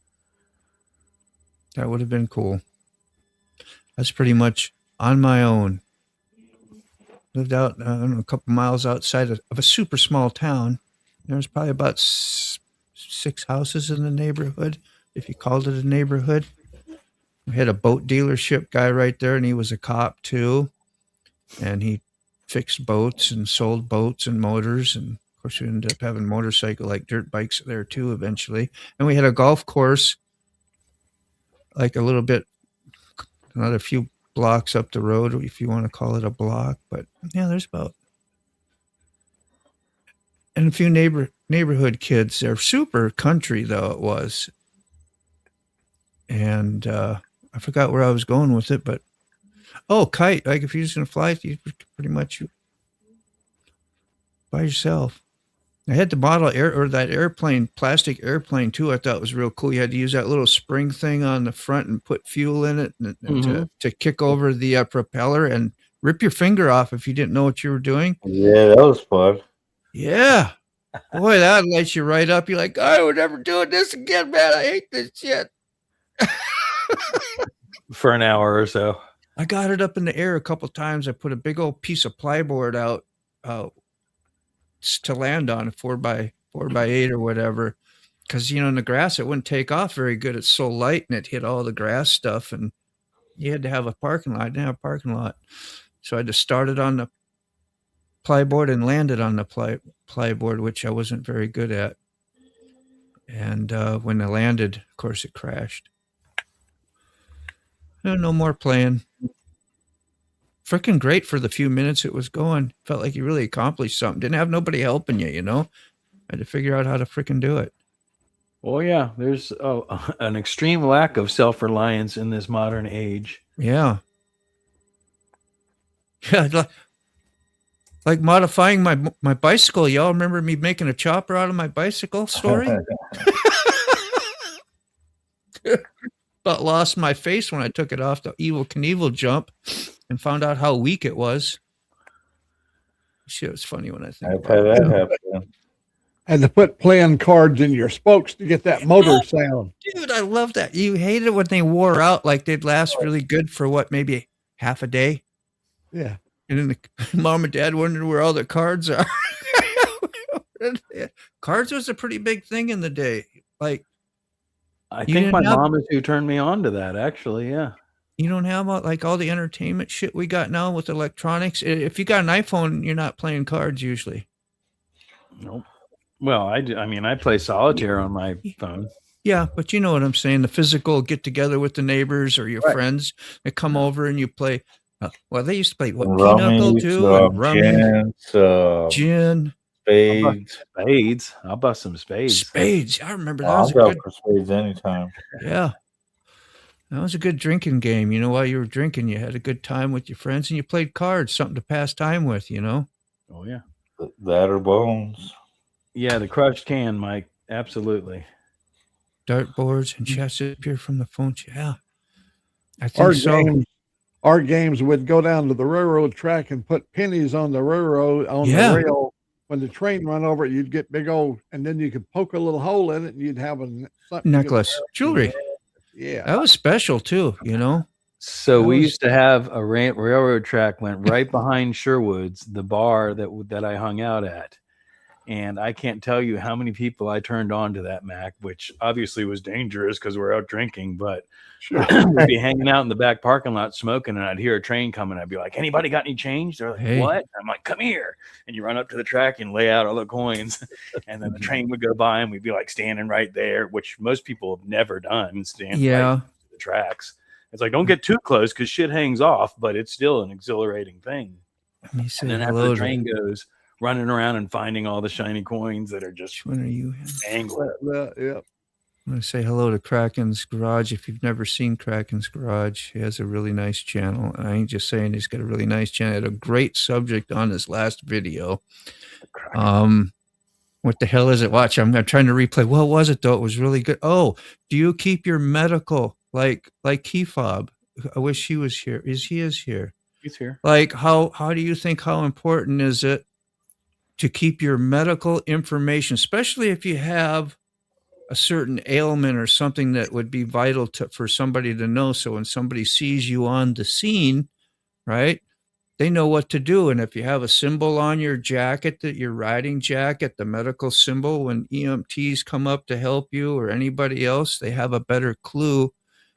That would have been cool. That's pretty much on my own. Lived out, I don't know, a couple miles outside of a super small town. There's probably about 6 houses in the neighborhood, if you called it a neighborhood. We had a boat dealership guy right there, and he was a cop too. And he fixed boats and sold boats and motors. And of course, we ended up having motorcycle, like dirt bikes there too eventually. And we had a golf course, like a little bit, another few blocks up the road, if you want to call it a block. But yeah, there's about, and a few neighborhood kids. They're super country though it was. And I forgot where I was going with it, but kite. Like if you're just gonna fly, you pretty much by yourself. I had the model that airplane, plastic airplane too. I thought was real cool. You had to use that little spring thing on the front and put fuel in it and to kick over the propeller and rip your finger off if you didn't know what you were doing. Yeah, that was fun. Yeah. Boy, that lights you right up. You're like, I would never do this again, man. I hate this shit. For an hour or so. I got it up in the air a couple times. I put a big old piece of plyboard out to land on, 4x8 or whatever. Because, in the grass, it wouldn't take off very good. It's so light and it hit all the grass stuff. And you had to have a parking lot. I didn't have a parking lot. So I just started on the plyboard and landed on the plyboard, which I wasn't very good at. And when I landed, of course, it crashed. No more playing. Freaking great for the few minutes it was going. Felt like you really accomplished something. Didn't have nobody helping you, I had to figure out how to freaking do it. Well, yeah, there's an extreme lack of self-reliance in this modern age. Yeah. Yeah, like modifying my bicycle. Y'all remember me making a chopper out of my bicycle story? But lost my face when I took it off the Evel Knievel jump and found out how weak it was. Shit, was funny when I think about it. That happened. And to put playing cards in your spokes to get that motor sound. Dude, I love that. You hated it when they wore out, like they'd last really good for maybe half a day. Yeah. And then the mom and dad wondered where all the cards are. Cards was a pretty big thing in the day. Like, I think my mom is who turned me on to that, actually. Yeah. You don't have like all the entertainment shit we got now with electronics. If you got an iPhone, you're not playing cards usually. Nope. Well, I do. I mean, I play solitaire on my phone. Yeah, but you know what I'm saying. The physical get together with the neighbors or your friends that come over and you play. Well, they used to play Pinochle too, and rummy, gin, spades. I'll bust some spades. Spades. I remember that. I'll go for spades anytime. Yeah. That was a good drinking game. While you were drinking, you had a good time with your friends and you played cards, something to pass time with, Oh, yeah. That or bones. Yeah, the crushed can, Mike. Absolutely. Dartboards and chess appear from the phone. Yeah. I think our games would go down to the railroad track and put pennies on the railroad, on the rail. When the train run over it, you'd get big old, and then you could poke a little hole in it and you'd have a necklace, jewelry. Yeah. That was special too, So we used to have a railroad track went right behind Sherwood's, the bar that I hung out at. And I can't tell you how many people I turned on to that, Mac, which obviously was dangerous because we're out drinking, but we'd be hanging out in the back parking lot smoking, and I'd hear a train coming. I'd be like, anybody got any change? They're like, hey. What? I'm like, come here. And you run up to the track and lay out all the coins. And then the train would go by and we'd be like standing right there, which most people have never done, stand right to the tracks. It's like, don't get too close because shit hangs off, but it's still an exhilarating thing. And then after the train goes, running around and finding all the shiny coins that are just angling. Yeah. I'm going to say hello to Kraken's Garage. If you've never seen Kraken's Garage, he has a really nice channel. And I ain't just saying he's got a really nice channel. He had a great subject on his last video. What the hell is it? Watch, I'm trying to replay. What was it, though? It was really good. Oh, do you keep your medical like key fob? I wish he was here. He is here. He's here. Like, how do you think, how important is it to keep your medical information, especially if you have a certain ailment or something that would be vital for somebody to know? So when somebody sees you on the scene, right, they know what to do. And if you have a symbol on your jacket, that your riding jacket, the medical symbol, when EMTs come up to help you or anybody else, they have a better clue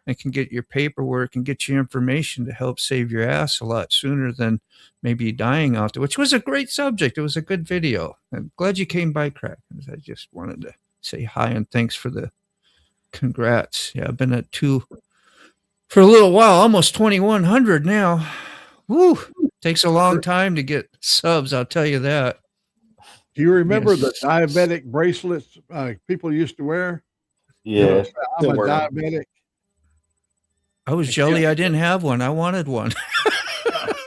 and can get your paperwork and get you information to help save your ass a lot sooner than maybe dying out there, which was a great subject. It was a good video. I'm glad you came by, Krakens. I just wanted to say hi and thanks for the congrats. Yeah, I've been at 2 for a little while, almost 2,100 now. Woo! Takes a long time to get subs, I'll tell you that. Do you remember the diabetic bracelets people used to wear? Yeah. I'm a diabetic. I was jelly I didn't have one. I wanted one.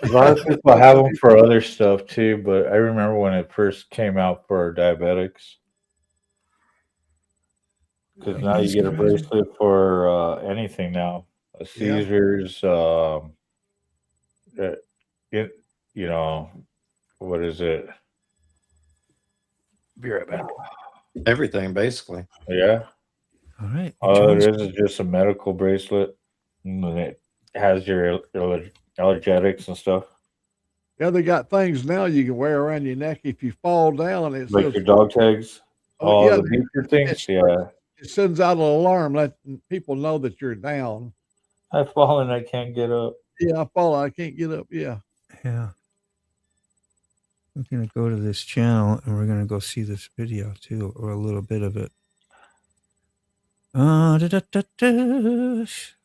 A lot of people have them for other stuff too, but I remember when it first came out for diabetics. Because now you get a bracelet for anything now. Seizures, you know, what is it? Be right back. Everything, basically. Yeah. All right. This is just a medical bracelet. And it has your allergetics and stuff. Yeah, they got things now you can wear around your neck if you fall down. It Like says, your dog tags. yeah, the beeper things. Yeah. It sends out an alarm letting people know that you're down. I've fallen. I can't get up. Yeah, I fall. I can't get up. Yeah. Yeah. We're going to go to this channel and we're going to go see this video too, or a little bit of it. Oh,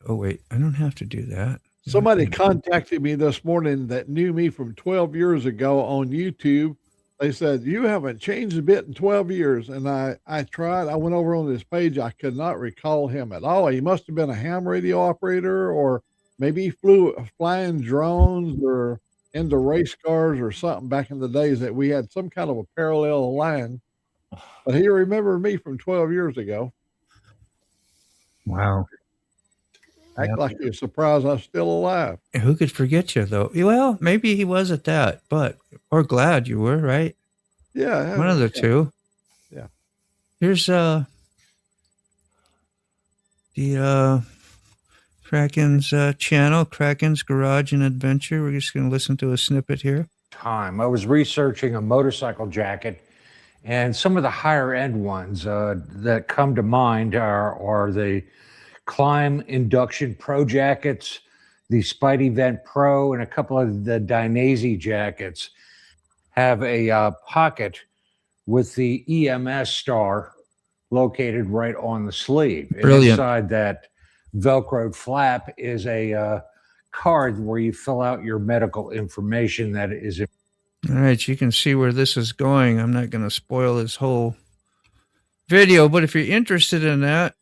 wait. I don't have to do that. Somebody contacted me this morning that knew me from 12 years ago on YouTube. They said, you haven't changed a bit in 12 years. And I tried. I went over on this page. I could not recall him at all. He must have been a ham radio operator, or maybe he flew flying drones or into race cars or something back in the days that we had some kind of a parallel line. But he remembered me from 12 years ago. Wow. Act like you're surprised I'm still alive. Who could forget you, though? Well, maybe he was at that, but or glad you were, right? Yeah. One of the two. Yeah. Here's the Kraken's channel, Kraken's Garage and Adventure. We're just going to listen to a snippet here. I was researching a motorcycle jacket, and some of the higher end ones that come to mind are the Climb Induction Pro jackets, the Spidey Vent Pro, and a couple of the Dainese jackets have a pocket with the EMS star located right on the sleeve. Brilliant. And inside that Velcroed flap is a card where you fill out your medical information that is. All right, you can see where this is going. I'm not going to spoil this whole video, but if you're interested in that,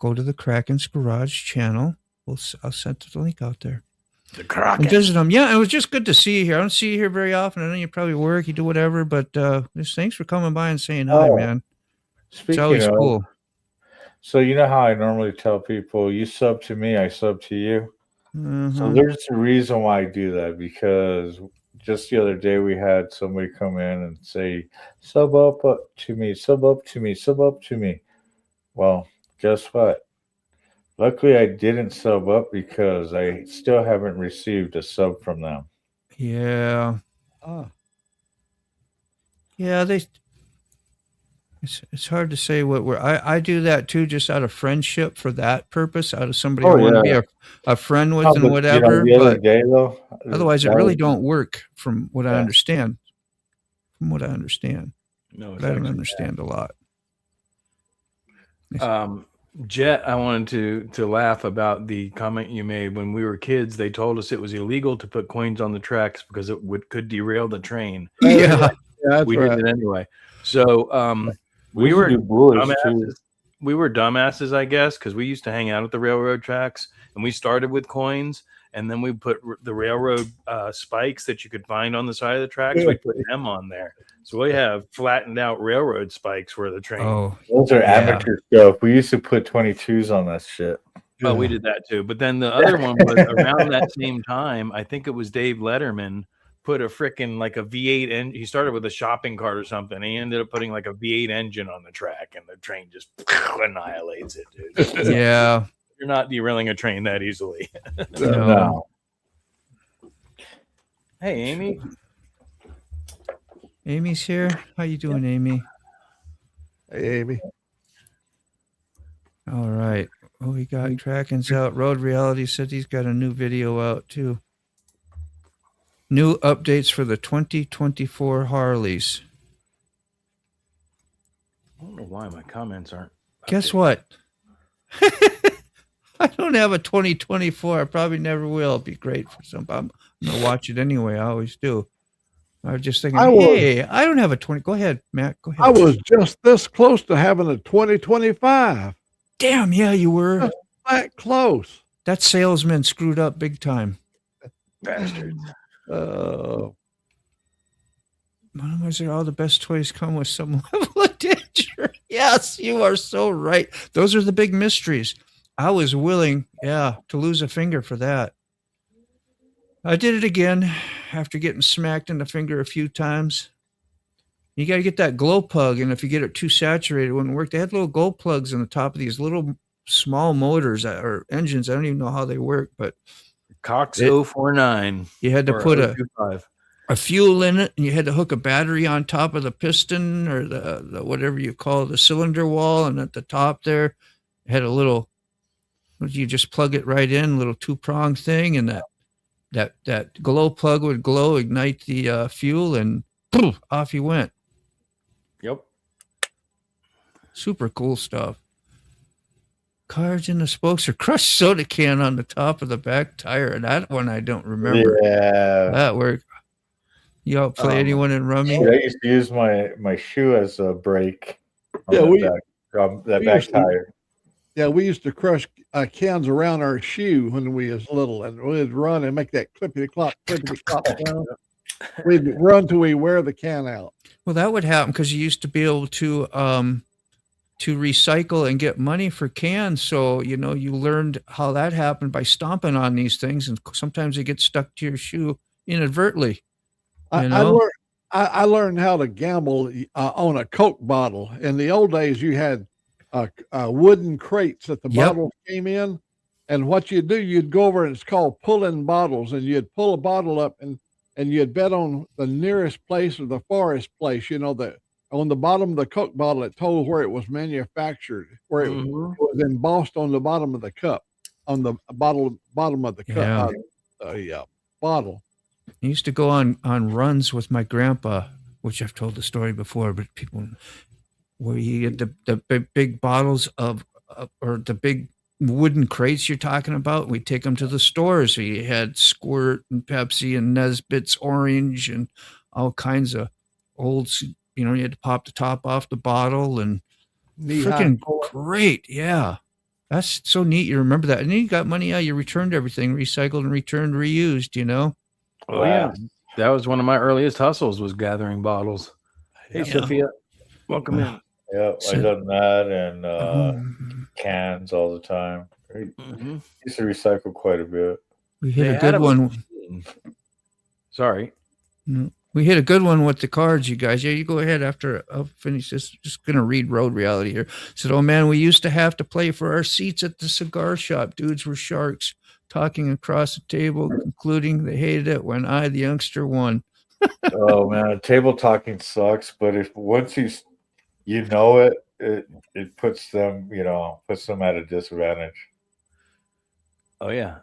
go to the Kraken's Garage channel. I'll send the link out there. The Kraken. And visit them. Yeah, it was just good to see you here. I don't see you here very often. I know you probably work, you do whatever, but just thanks for coming by and saying hi, man. It's always cool. So you know how I normally tell people, you sub to me, I sub to you. So there's a reason why I do that, because just the other day we had somebody come in and say, sub up to me, sub up to me, sub up to me. Well, guess what? Luckily, I didn't sub up because I still haven't received a sub from them. Yeah. Yeah, it's hard to say what I do that too, just out of friendship for that purpose, out of somebody I want to be a friend with and whatever. The other day, though, otherwise, it really don't work from what I understand. From what I understand. No, but I don't understand a lot. Jet, I wanted to laugh about the comment you made. When we were kids, they told us it was illegal to put coins on the tracks because it could derail the train. Yeah, we did it anyway. So we were dumbasses. We were dumbasses, I guess, because we used to hang out at the railroad tracks, and we started with coins, and then we put the railroad spikes that you could find on the side of the tracks. We put them on there. So we have flattened out railroad spikes where the train. Oh, those are amateur stuff. We used to put 22s on that shit. Oh, we did that too. But then the other one was around that same time. I think it was Dave Letterman put a freaking like a V8 engine. He started with a shopping cart or something. He ended up putting like a V8 engine on the track, and the train just annihilates it, dude. Yeah. You're not derailing a train that easily. No. Hey, Amy. Amy's here. How you doing, Amy? Hey, Amy. All right. Oh, we got Kraken's out. Road Reality said he's got a new video out too. New updates for the 2024 Harleys. I don't know why my comments aren't. Guess what? I don't have a 2024. I probably never will. It'll be great for some. I'm going to watch it anyway. I always do. I was just thinking, hey, I don't have a 20. Go ahead, Matt. Go ahead. I was just this close to having a 2025. Damn, yeah, you were. Just that close. That salesman screwed up big time. Bastards. Why is there all the best toys come with some level of danger? Yes, you are so right. Those are the big mysteries. I was willing, to lose a finger for that. I did it again after getting smacked in the finger a few times. You got to get that glow plug, and if you get it too saturated, it wouldn't work. They had little glow plugs on the top of these little small motors or engines. I don't even know how they work, but Cox 049. You had to put 025. a fuel in it, and you had to hook a battery on top of the piston or the whatever you call it, the cylinder wall, and at the top there it had a little, you just plug it right in, little 2-prong thing, and that glow plug would glow, ignite the fuel, and poof, off you went. Yep. Super cool stuff. Cards in the spokes or crushed soda can on the top of the back tire. And that one I don't remember. Yeah. That worked. You outplay anyone in rummy? I used to use my shoe as a brake. Yeah, that back tire. Yeah, we used to crush cans around our shoe when we was little, and we'd run and make that clippity clop sound. We'd run till we wear the can out. Well, that would happen because you used to be able to recycle and get money for cans. So, you learned how that happened by stomping on these things, and sometimes they get stuck to your shoe inadvertently. I learned how to gamble on a Coke bottle. In the old days, you had wooden crates that the bottles came in, and what you'd do, you'd go over, and it's called pulling bottles, and you'd pull a bottle up, and you'd bet on the nearest place or the farthest place. That on the bottom of the Coke bottle, it told where it was manufactured, where it was embossed on the bottom of the cup, on the bottom of the cup, bottle. I used to go on runs with my grandpa, which I've told the story before, but people, where you get the big bottles of or the big wooden crates you're talking about. We take them to the stores. So you had Squirt and Pepsi and Nesbitt's Orange and all kinds of old, you had to pop the top off the bottle and freaking great. Yeah. That's so neat. You remember that. And then you got money out. You returned everything, recycled and returned, reused, Oh, yeah. That was one of my earliest hustles, was gathering bottles. Hey, Sophia. Welcome in. Yeah, I done that and cans all the time. Used to recycle quite a bit. We hit a good one. Sorry. We hit a good one with the cards, you guys. Yeah, you go ahead after I'll finish this. Just going to read Road Reality here. Said, oh, man, we used to have to play for our seats at the cigar shop. Dudes were sharks, talking across the table, concluding they hated it when I, the youngster, won. Oh, man, table talking sucks. But if once you know it puts them, at a disadvantage. Oh, yeah.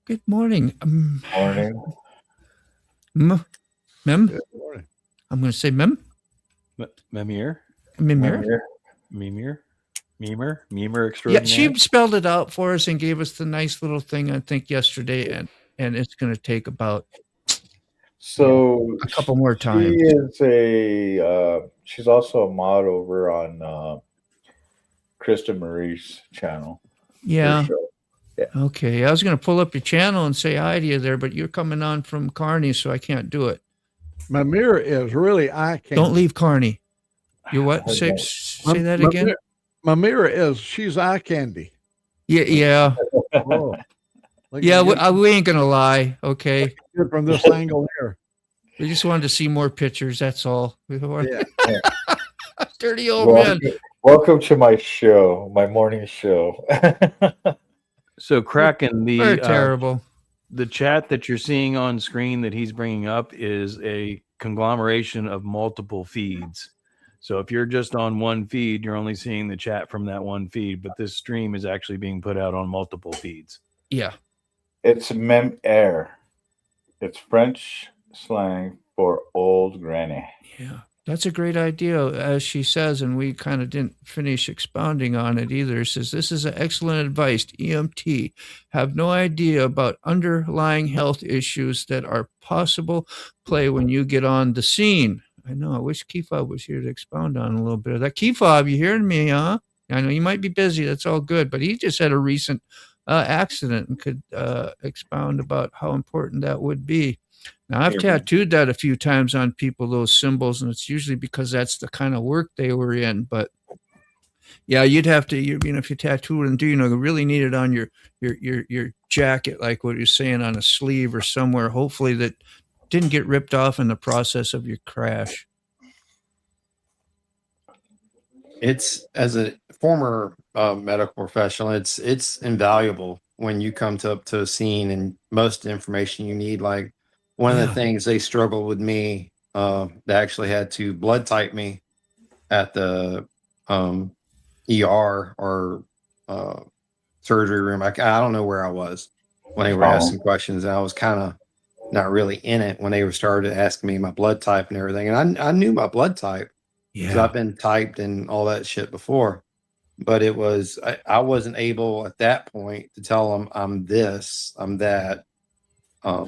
Good morning. Morning. Mem? Good morning. I'm going to say Mem. Memir. Memir extraordinaire. Yeah, she spelled it out for us and gave us the nice little thing, I think, yesterday. And it's going to take about a couple more times. She's also a mod over on Krista Marie's channel. Yeah. Okay. I was going to pull up your channel and say hi to you there, but you're coming on from CARNY'S, so I can't do it. My mirror is really eye candy. Don't leave Carney. You're what? Say that again. My mirror is she's eye candy. Yeah. Oh. Yeah, we ain't gonna lie. Okay. From this angle here. We just wanted to see more pictures. That's all. Yeah. Dirty old man. Welcome to my show, my morning show. So Kraken, Very terrible. the chat that you're seeing on screen that he's bringing up is a conglomeration of multiple feeds. So if you're just on one feed, you're only seeing the chat from that one feed, but this stream is actually being put out on multiple feeds. Yeah. It's mem air. It's French slang for old granny. Yeah. That's a great idea, as she says, and we kind of didn't finish expounding on it either. It says, this is an excellent advice. EMT have no idea about underlying health issues that are possible play when you get on the scene. I know. I wish Keyfob was here to expound on a little bit of that. Keyfob, you hearing me, huh? I know you might be busy. That's all good. But he just had a recent accident and could expound about how important that would be. Now, I've tattooed that a few times on people, those symbols, and it's usually because that's the kind of work they were in. But yeah, you'd have to, if you tattoo it and you really need it on your jacket, like what you're saying, on a sleeve or somewhere, hopefully that didn't get ripped off in the process of your crash. It's, as a former medical professional, it's invaluable when you come to a scene and most information you need. Like one of the things they struggled with me, they actually had to blood type me at the ER or surgery room. I don't know where I was when they were asking questions. And I was kind of not really in it when they started asking me my blood type and everything. And I knew my blood type. Because I've been typed and all that shit before, but it was, I wasn't able at that point to tell them I'm this, I'm that. I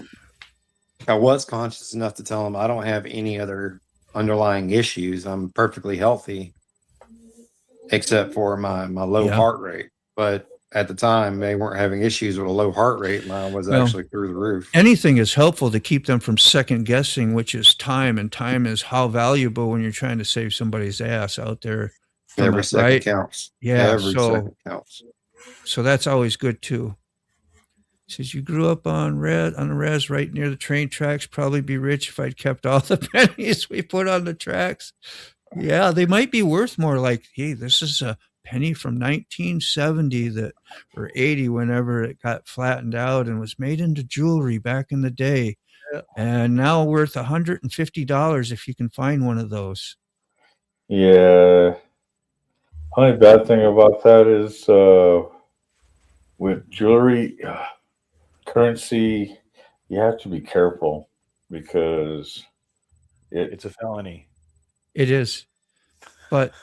was conscious enough to tell them I don't have any other underlying issues. I'm perfectly healthy, except for my low heart rate. But at the time, they weren't having issues with a low heart rate. Mine was actually through the roof. Anything is helpful to keep them from second guessing, which is time. And time is how valuable when you're trying to save somebody's ass out there. Every second counts. Yeah. Every second counts. So that's always good too. It says, you grew up on the res right near the train tracks. Probably be rich if I'd kept all the pennies we put on the tracks. Yeah, they might be worth more. Like, hey, this is a penny from 1970 or 80, whenever it got flattened out and was made into jewelry back in the day. Yeah. And now worth $150 if you can find one of those. Yeah. Only bad thing about that is with jewelry, currency, you have to be careful because it's a felony. It is. But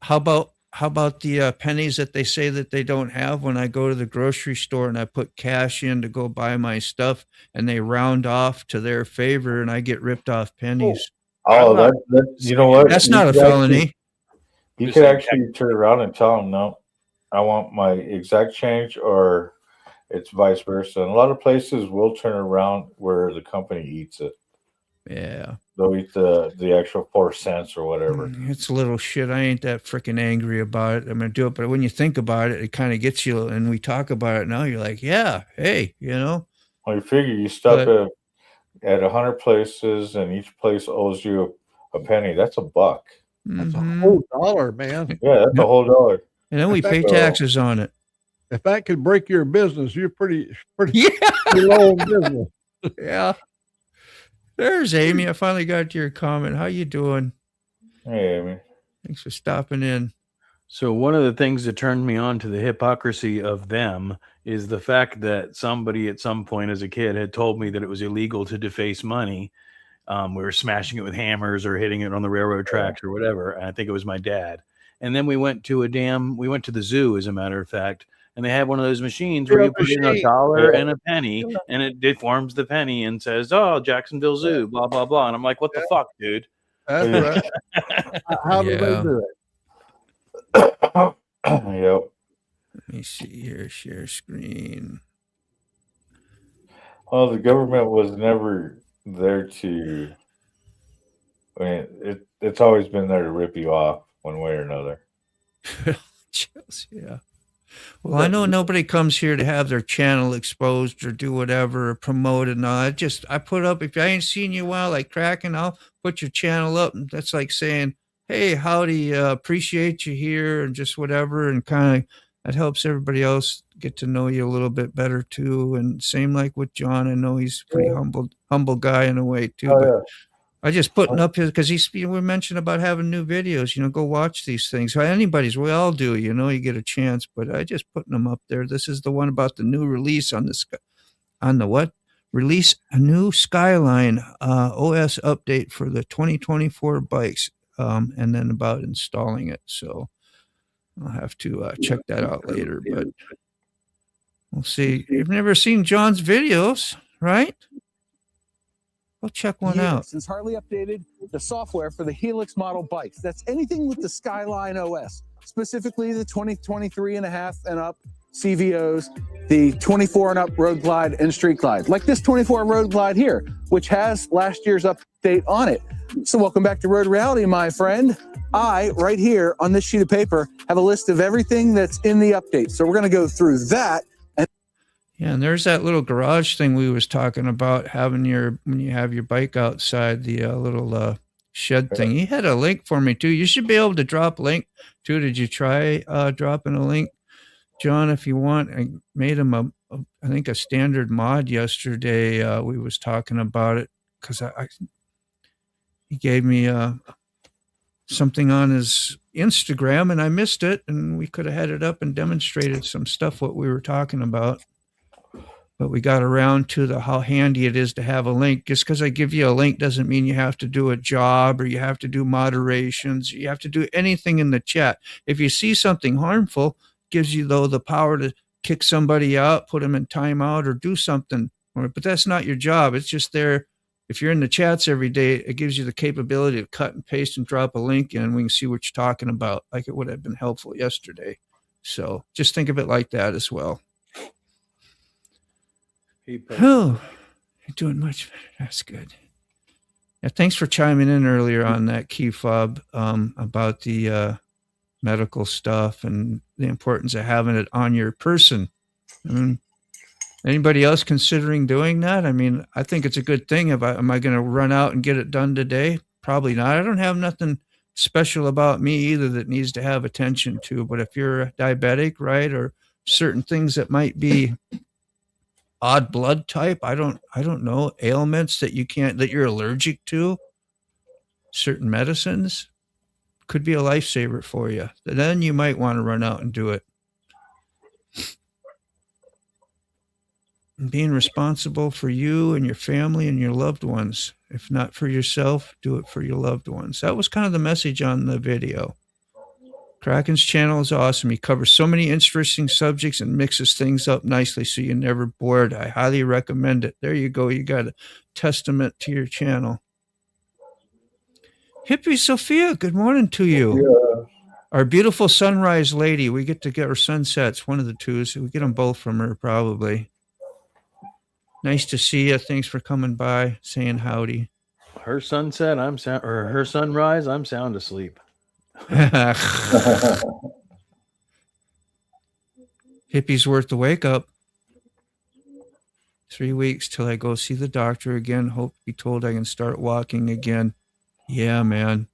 how about the pennies that they say that they don't have when I go to the grocery store and I put cash in to go buy my stuff and they round off to their favor and I get ripped off pennies? Oh, that you know what? That's not a felony. You could actually turn around and tell them, no, I want my exact change, or it's vice versa. And a lot of places will turn around where the company eats it. Yeah. They'll eat the actual 4 cents or whatever. It's a little shit. I ain't that freaking angry about it. I'm going to do it. But when you think about it, it kind of gets you, and we talk about it now, you're like, yeah, hey, Well, you figure you stop at 100 places and each place owes you a penny. That's $1. That's a whole dollar, man. Yeah, that's a whole dollar. And then we pay taxes on it. If that could break your business, you're pretty low in business. Yeah. There's Amy. I finally got to your comment. How you doing? Hey, Amy. Thanks for stopping in. So one of the things that turned me on to the hypocrisy of them is the fact that somebody at some point as a kid had told me that it was illegal to deface money. We were smashing it with hammers or hitting it on the railroad tracks or whatever. And I think it was my dad. And then we went to the zoo, as a matter of fact, and they had one of those machines where you put in $1 and a penny, and it deforms the penny and says, "Oh, Jacksonville Zoo, blah blah blah." And I'm like, "What the fuck, dude?" That's right. How do they do it? Yep. Let me see here. Share screen. Well, the government was never there to. I mean, it's always been there to rip you off one way or another. Yeah. Well, I know nobody comes here to have their channel exposed or do whatever or promote it. No, I put up, if I ain't seen you in a while, like Kraken, I'll put your channel up. And that's like saying, hey, howdy, appreciate you here and just whatever. And kind of, that helps everybody else get to know you a little bit better too. And same like with John. I know he's a pretty humble guy in a way too. Oh, but yeah. I just putting up his, because we mentioned about having new videos, go watch these things. Anybody's, we all do, you get a chance, but I just putting them up there. This is the one about the new release on the what? Release a new Skyline OS update for the 2024 bikes, and then about installing it. So I'll have to check that out later, but we'll see. You've never seen John's videos, right? Go check one out. Since Harley updated the software for the Helix model bikes. That's anything with the Skyline OS, specifically the 2023 and a half and up CVOs, the 24 and up Road Glide and Street Glide, like this 24 Road Glide here, which has last year's update on it. So welcome back to Road Reality, my friend. I, right here on this sheet of paper, have a list of everything that's in the update. So we're going to go through that. Yeah, and there's that little garage thing we was talking about, having when you have your bike outside, the little shed thing. He had a link for me too. You should be able to drop link too. Did you try dropping a link, John? If you want, I made him I think a standard mod yesterday. We was talking about it because he gave me something on his Instagram and I missed it, and we could have had it up and demonstrated some stuff what we were talking about. But we got around to how handy it is to have a link. Just because I give you a link doesn't mean you have to do a job or you have to do moderations. You have to do anything in the chat. If you see something harmful, gives you, though, the power to kick somebody out, put them in timeout, or do something. But that's not your job. It's just there. If you're in the chats every day, it gives you the capability to cut and paste and drop a link in, and we can see what you're talking about, like it would have been helpful yesterday. So just think of it like that as well. Oh, you're doing much better. That's good. Yeah, thanks for chiming in earlier on that key fob about the medical stuff and the importance of having it on your person. Anybody else considering doing that? I mean, I think it's a good thing. Am I going to run out and get it done today? Probably not. I don't have nothing special about me either that needs to have attention to. But if you're a diabetic, right, or certain things that might be odd blood type, I don't know, ailments that you're allergic to, certain medicines, could be a lifesaver for you. Then you might want to run out and do it. And being responsible for you and your family and your loved ones. If not for yourself, do it for your loved ones. That was kind of the message on the video. Kraken's channel is awesome. He covers so many interesting subjects and mixes things up nicely so you're never bored. I highly recommend it. There you go. You got a testament to your channel. Hippie Sophia, good morning to you. Yeah. Our beautiful sunrise lady. We get to get her sunsets, one of the two. So we get them both from her probably. Nice to see you. Thanks for coming by, saying howdy. Her sunset, her sunrise, I'm sound asleep. Hippie's worth the wake up. 3 weeks till I go see the doctor again. Hope to be told I can start walking again. Yeah, man.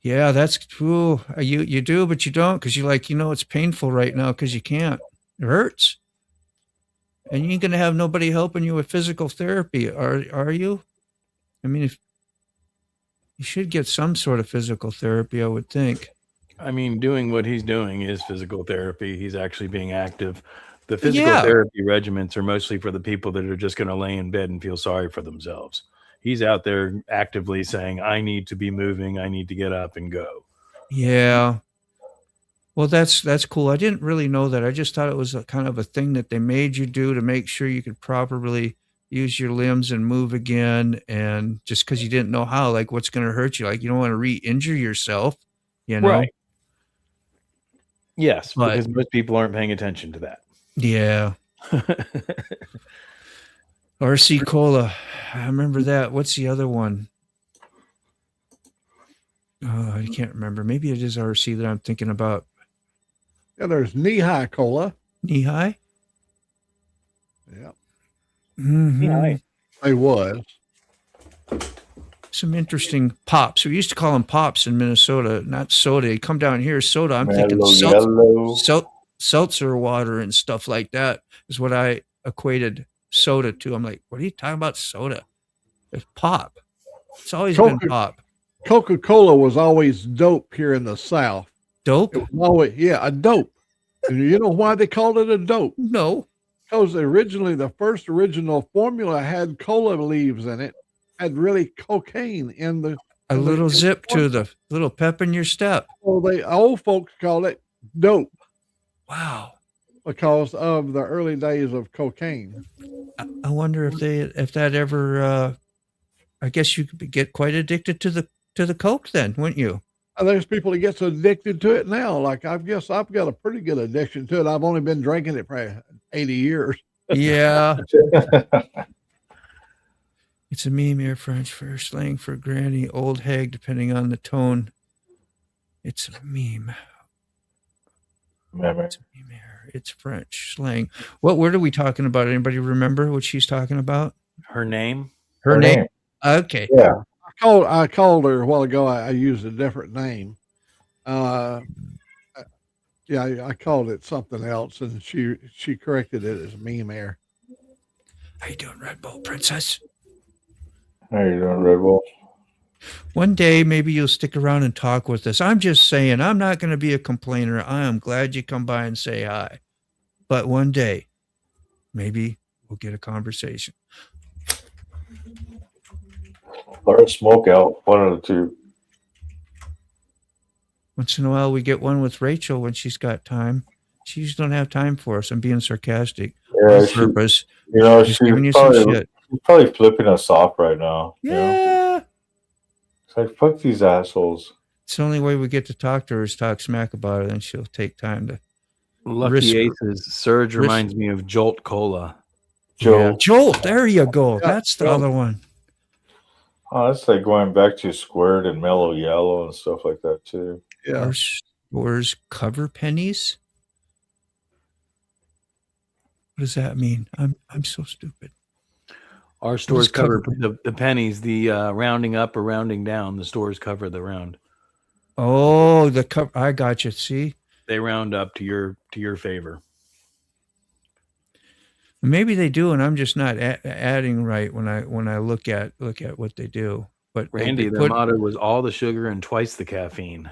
Yeah, that's cool. You do, but you don't, because it's painful right now because you can't. It hurts. And you ain't gonna have nobody helping you with physical therapy, are you? I mean, if you should get some sort of physical therapy, I would think. I mean, doing what he's doing is physical therapy. He's actually being active. The physical therapy regimens are mostly for the people that are just going to lay in bed and feel sorry for themselves. He's out there actively saying, I need to be moving. I need to get up and go. Yeah. Well, that's cool. I didn't really know that. I just thought it was a kind of a thing that they made you do to make sure you could properly use your limbs and move again. And just because you didn't know how, like what's going to hurt you. Like you don't want to re-injure yourself, Right. Yes, because most people aren't paying attention to that. Yeah. RC Cola. I remember that. What's the other one? Oh, I can't remember. Maybe it is RC that I'm thinking about. Yeah, there's knee-high cola. Knee-high? Yeah. Mm-hmm. Knee-high. I was. Some interesting pops. We used to call them pops in Minnesota, not soda. You come down here, soda. I'm thinking seltzer water and stuff like that is what I equated soda to. I'm like, what are you talking about soda? It's pop. It's always been pop. Coca-Cola was always dope here in the South. Dope? It was always, yeah, a dope. And you know why they called it a dope? No. Because originally, the first original formula had cola leaves in it, had really cocaine in the... A little zip to the little pep in your step. Well, the old folks call it dope. Wow. Because of the early days of cocaine. I wonder if that ever, I guess you could get quite addicted to the Coke then, wouldn't you? There's people that get so addicted to it now. Like, I guess I've got a pretty good addiction to it. I've only been drinking it for 80 years. Yeah. It's a meme here, French for slang for granny, old hag, depending on the tone. It's a meme. It's a meme here. It's French slang. What word are we talking about? Anybody remember what she's talking about? Her name? Her name. Okay. Yeah. I called her a while ago. I used a different name. Yeah, I called it something else, and she corrected it as meme air. How you doing, Red Bull Princess? How you doing, Red Bull? One day, maybe you'll stick around and talk with us. I'm just saying, I'm not going to be a complainer. I am glad you come by and say hi. But one day, maybe we'll get a conversation. Or a smoke out, one of the two. Once in a while, we get one with Rachel when she's got time. She just don't have time for us. I'm being sarcastic. Yeah, on purpose. You know, She's giving you some shit. She's probably flipping us off right now. Yeah. You know? It's like, fuck these assholes. It's the only way we get to talk to her is talk smack about her, and she'll take time to. Lucky Aces. Surge reminds me of Jolt Cola. Yeah. Jolt. There you go. That's the other one. Oh, that's like going back to Squirt and Mellow Yellow and stuff like that too. Yeah. Our stores cover pennies. What does that mean? I'm so stupid. Our stores cover the pennies, the rounding up or rounding down. The stores cover the round. Oh, I got you. See, they round up to your favor. Maybe they do, and I'm just not adding right when I look at what they do. But Randy, their motto was all the sugar and twice the caffeine.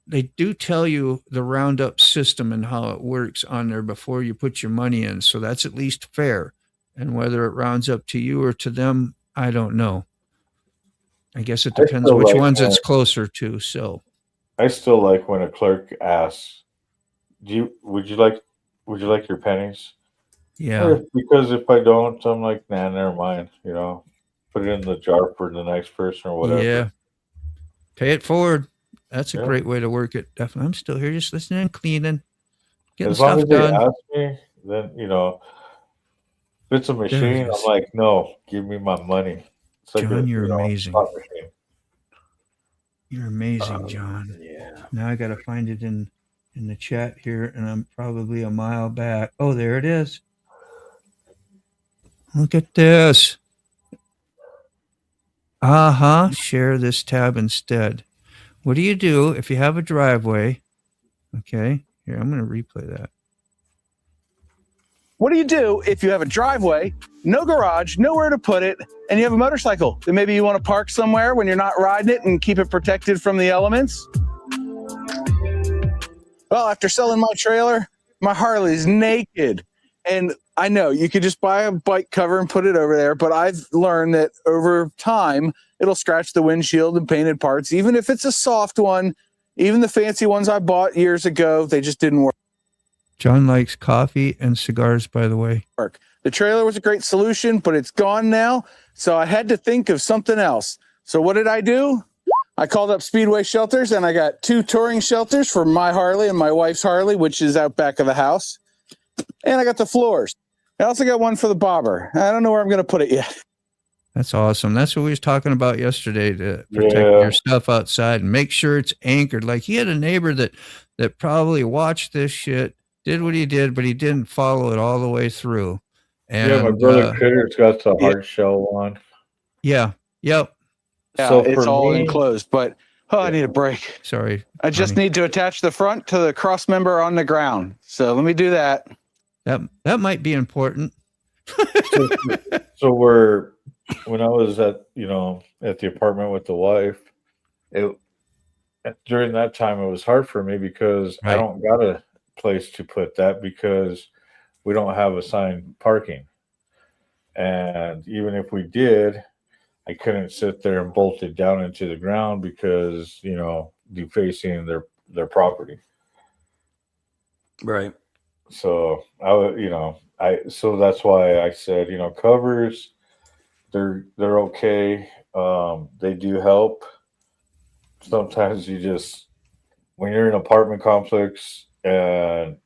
They do tell you the roundup system and how it works on there before you put your money in, so that's at least fair. And whether it rounds up to you or to them, I don't know. I guess it depends which ones it's closer to. So, I still like when a clerk asks, "Would you like your pennies?" Yeah. Because if I don't, I'm like, nah, never mind. You know, put it in the jar for the next person or whatever. Yeah. Pay it forward. That's a great way to work it. Definitely. I'm still here just listening and cleaning. Getting as long stuff as done. they ask me, then, you know, if it's a machine, I'm like, no, give me my money. It's like John, you're amazing. Machine. You're amazing, John. Yeah. Now I got to find it in the chat here, and I'm probably a mile back. Oh, there it is. Look at this. Share this tab instead. What do you do if you have a driveway? Okay, here, I'm going to replay that. What do you do if you have a driveway, no garage, nowhere to put it, and you have a motorcycle that maybe you want to park somewhere when you're not riding it and keep it protected from the elements? Well, after selling my trailer, my Harley's naked. And I know you could just buy a bike cover and put it over there, but I've learned that over time, it'll scratch the windshield and painted parts, even if it's a soft one. Even the fancy ones I bought years ago, they just didn't work. John likes coffee and cigars, by the way. The trailer was a great solution, but it's gone now. So I had to think of something else. So what did I do? I called up Speedway Shelters, and I got 2 touring shelters for my Harley and my wife's Harley, which is out back of the house. And I got the floors. I also got one for the bobber. I don't know where I'm going to put it yet. That's awesome. That's what we was talking about yesterday, to protect your stuff outside and make sure it's anchored. Like, he had a neighbor that probably watched this shit, did what he did, but he didn't follow it all the way through. And my brother Critter's got the hard shell one. Yeah. Yep. Yeah, So it's for all me, enclosed, but Oh, I need a break. Sorry. I just need to attach the front to the cross member on the ground. So let me do that. That might be important. So when I was at the apartment with the wife, during that time it was hard for me because I don't got a place to put that because we don't have assigned parking. And even if we did, I couldn't sit there and bolt it down into the ground because, defacing their property. Right. So so that's why I said, covers, they're okay. They do help. Sometimes when you're in an apartment complex and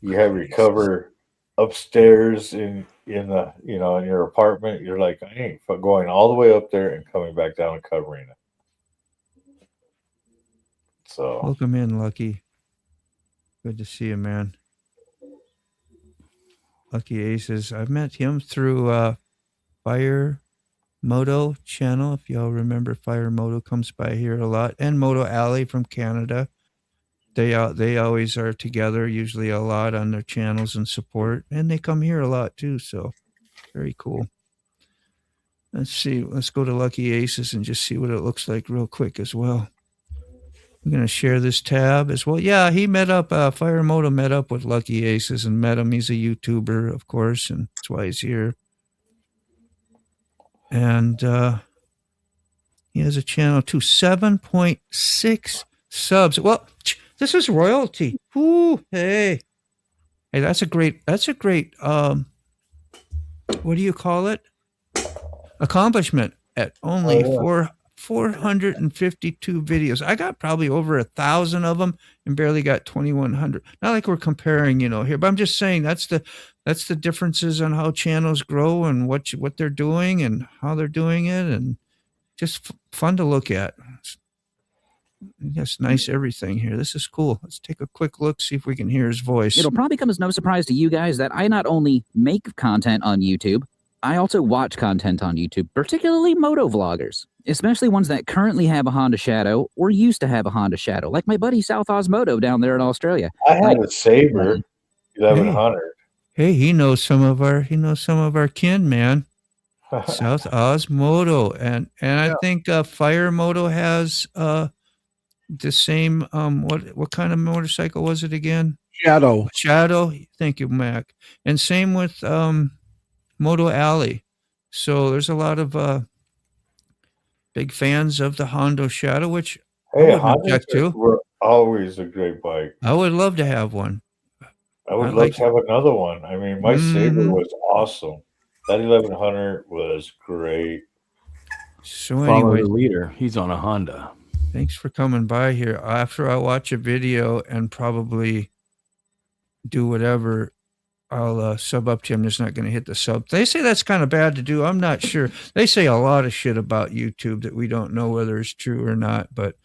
you have your cover upstairs in your apartment, you're like, I ain't going all the way up there and coming back down and covering it. So welcome in, Lucky. Good to see you, man. Lucky Aces. I've met him through Fire Moto channel. If y'all remember, Fire Moto comes by here a lot, and Moto Alley from Canada. They always are together, usually a lot on their channels and support, and they come here a lot too. So very cool. Let's see. Let's go to Lucky Aces and just see what it looks like real quick as well. I'm going to share this tab as well. Yeah, he met up, Fire Moto met up with Lucky Aces and met him. He's a YouTuber, of course, and that's why he's here. And he has a channel too, 7.6 subs. Well, this is royalty. Ooh, hey, that's a great, what do you call it? Accomplishment at only 452 videos. I got probably over 1,000 of them and barely got 2,100. Not like we're comparing, here, but I'm just saying that's the differences on how channels grow and what they're doing and how they're doing it, and just fun to look at. Yes, nice everything here. This is cool. Let's take a quick look, see if we can hear his voice. It'll probably come as no surprise to you guys that I not only make content on YouTube, I also watch content on YouTube, particularly motovloggers, especially ones that currently have a Honda Shadow or used to have a Honda Shadow, like my buddy South Oz Moto down there in Australia. I had a Sabre 1100. Hey, he knows some of our kin, man. South Oz Moto, and I think Fire Moto has the same. What kind of motorcycle was it again? Shadow. Thank you, Mac. And same with Moto Alley. So there's a lot of big fans of the Honda Shadow, which I wouldn't object to. Were always a great bike. I would love to have one. I would love to have another one. I mean, my Sabre was awesome. That 1100 was great. So Follow anyway, the leader. He's on a Honda. Thanks for coming by here. After I watch a video and probably do whatever, I'll sub up to you. I'm just not going to hit the sub. They say that's kind of bad to do. I'm not sure. They say a lot of shit about YouTube that we don't know whether it's true or not. But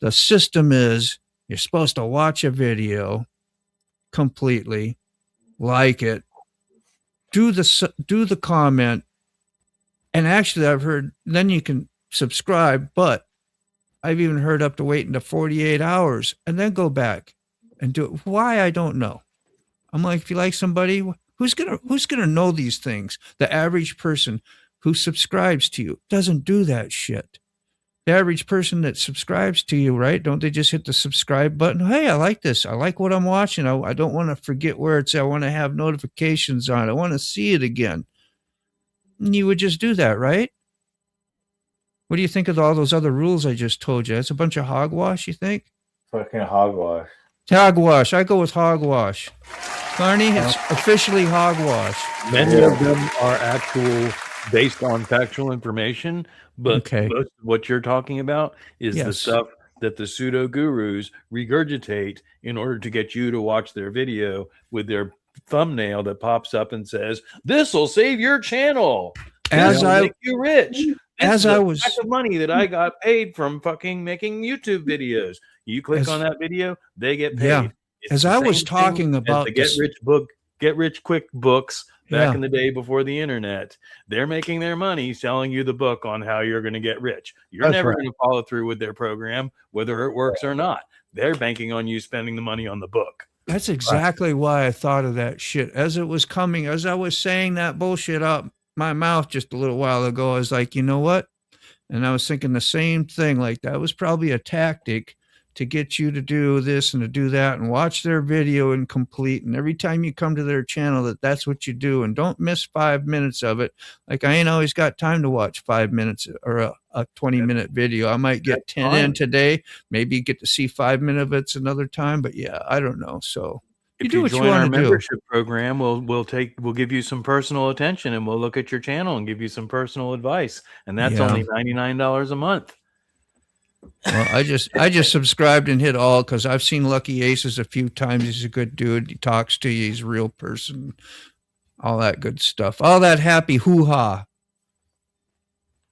the system is you're supposed to watch a video completely, like it, do the comment, and actually I've heard then you can subscribe, but I've even heard up to waiting to 48 hours and then go back and do it. Why? I don't know. I'm like, if you like somebody, who's gonna know these things? The average person who subscribes to you doesn't do that shit. The average person that subscribes to you, right? Don't they just hit the subscribe button? Hey, I like this. I like what I'm watching. I don't want to forget where it's at. I want to have notifications on. I want to see it again. And you would just do that, right? What do you think of all those other rules I just told you? It's a bunch of hogwash, you think? Fucking hogwash. Hogwash. I go with hogwash. Carney, it's officially hogwash. Many of them are actual based on factual information, but most of what you're talking about is the stuff that the pseudo gurus regurgitate in order to get you to watch their video with their thumbnail that pops up and says, "This will save your channel. This will make you rich." This is a pack of money that I got paid from fucking making YouTube videos. You click on that video, they get paid. Yeah. As I was talking about the get rich quick books back in the day before the internet. They're making their money selling you the book on how you're going to get rich. You're never going to follow through with their program, whether it works or not. They're banking on you spending the money on the book. That's exactly why I thought of that shit as it was coming. As I was saying that bullshit out my mouth just a little while ago, I was like, you know what? And I was thinking the same thing. Like, that was probably a tactic to get you to do this and to do that and watch their video and complete. And every time you come to their channel, that's what you do. And don't miss 5 minutes of it. Like, I ain't always got time to watch 5 minutes or a 20-minute video. I might get 10 in today. Maybe get to see 5 minutes of it another time. But yeah, I don't know. So if you join our membership program, we'll give you some personal attention, and we'll look at your channel and give you some personal advice. And that's only $99 a month. Well, I just subscribed and hit all because I've seen Lucky Aces a few times. He's a good dude. He talks to you. He's a real person. All that good stuff. All that happy hoo-ha.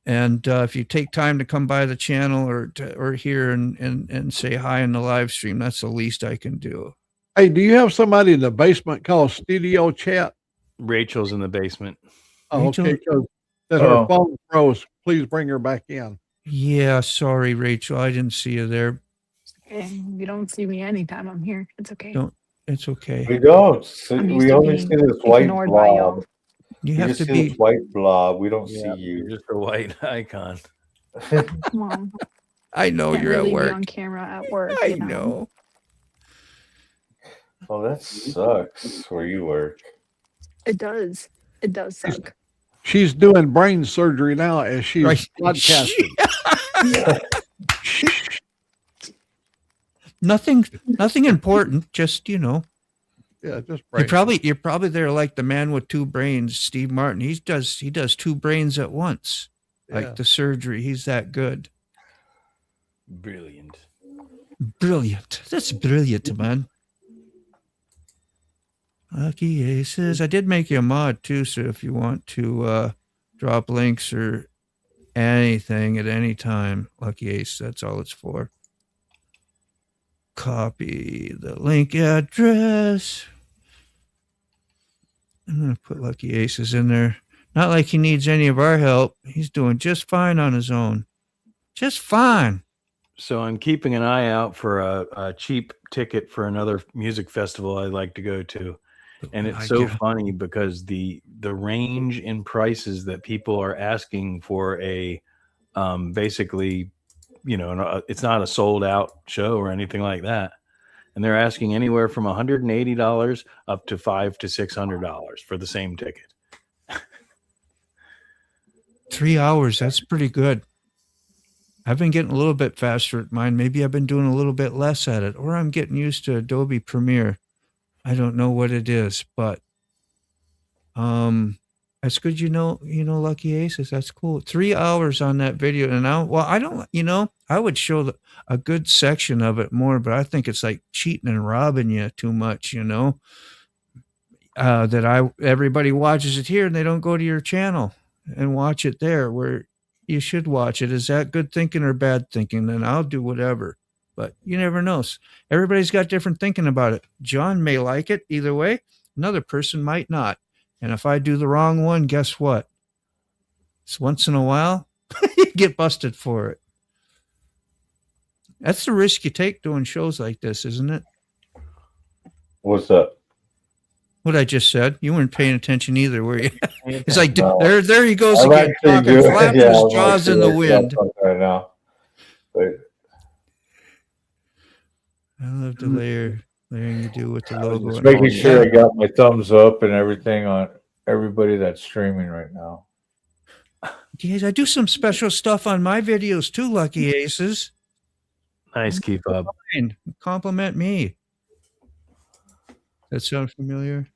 And if you take time to come by the channel or here and say hi in the live stream, that's the least I can do. Hey, do you have somebody in the basement called Studio Chat? Rachel's in the basement. Oh, okay. Because her phone froze. Please bring her back in. Yeah, sorry, Rachel. I didn't see you there. You don't see me anytime I'm here. It's okay. It's okay. We don't. We only see this white blob. You have to be this white blob. We don't see you. You're just a white icon. Come on. I know you're at work. On camera at work. I know. Well, that sucks where you work. It does. It does suck. She's doing brain surgery now as she's broadcasting. Nothing important. Just, Yeah, just brain. You're probably there like the man with two brains, Steve Martin. He does two brains at once. Like the surgery. He's that good. Brilliant. That's brilliant, man. Lucky Aces. I did make you a mod too, so if you want to drop links or anything at any time, Lucky Ace, that's all it's for. Copy the link address. I'm going to put Lucky Aces in there. Not like he needs any of our help. He's doing just fine on his own. Just fine. So I'm keeping an eye out for a cheap ticket for another music festival I'd like to go to. And it's so funny because the range in prices that people are asking for a basically, it's not a sold out show or anything like that. And they're asking anywhere from $180 up to $500 to $600 for the same ticket. 3 hours. That's pretty good. I've been getting a little bit faster at mine. Maybe I've been doing a little bit less at it, or I'm getting used to Adobe Premiere. I don't know what it is, but that's good. Lucky Aces. That's cool. 3 hours on that video. And I would show a good section of it more, but I think it's like cheating and robbing you too much, everybody watches it here and they don't go to your channel and watch it there where you should watch it. Is that good thinking or bad thinking? Then I'll do whatever. But you never know. Everybody's got different thinking about it. John may like it either way. Another person might not. And if I do the wrong one, guess what? It's once in a while, you get busted for it. That's the risk you take doing shows like this, isn't it? What's up? What I just said. You weren't paying attention either, were you? It's like, no. there he goes again, talking, flapping his jaws in the wind. Right now. But I love the layering you do with the logo. Just making sure I got my thumbs up and everything on everybody that's streaming right now. Guys, I do some special stuff on my videos too, Lucky Aces. Nice, keep up. Compliment me. That sound familiar?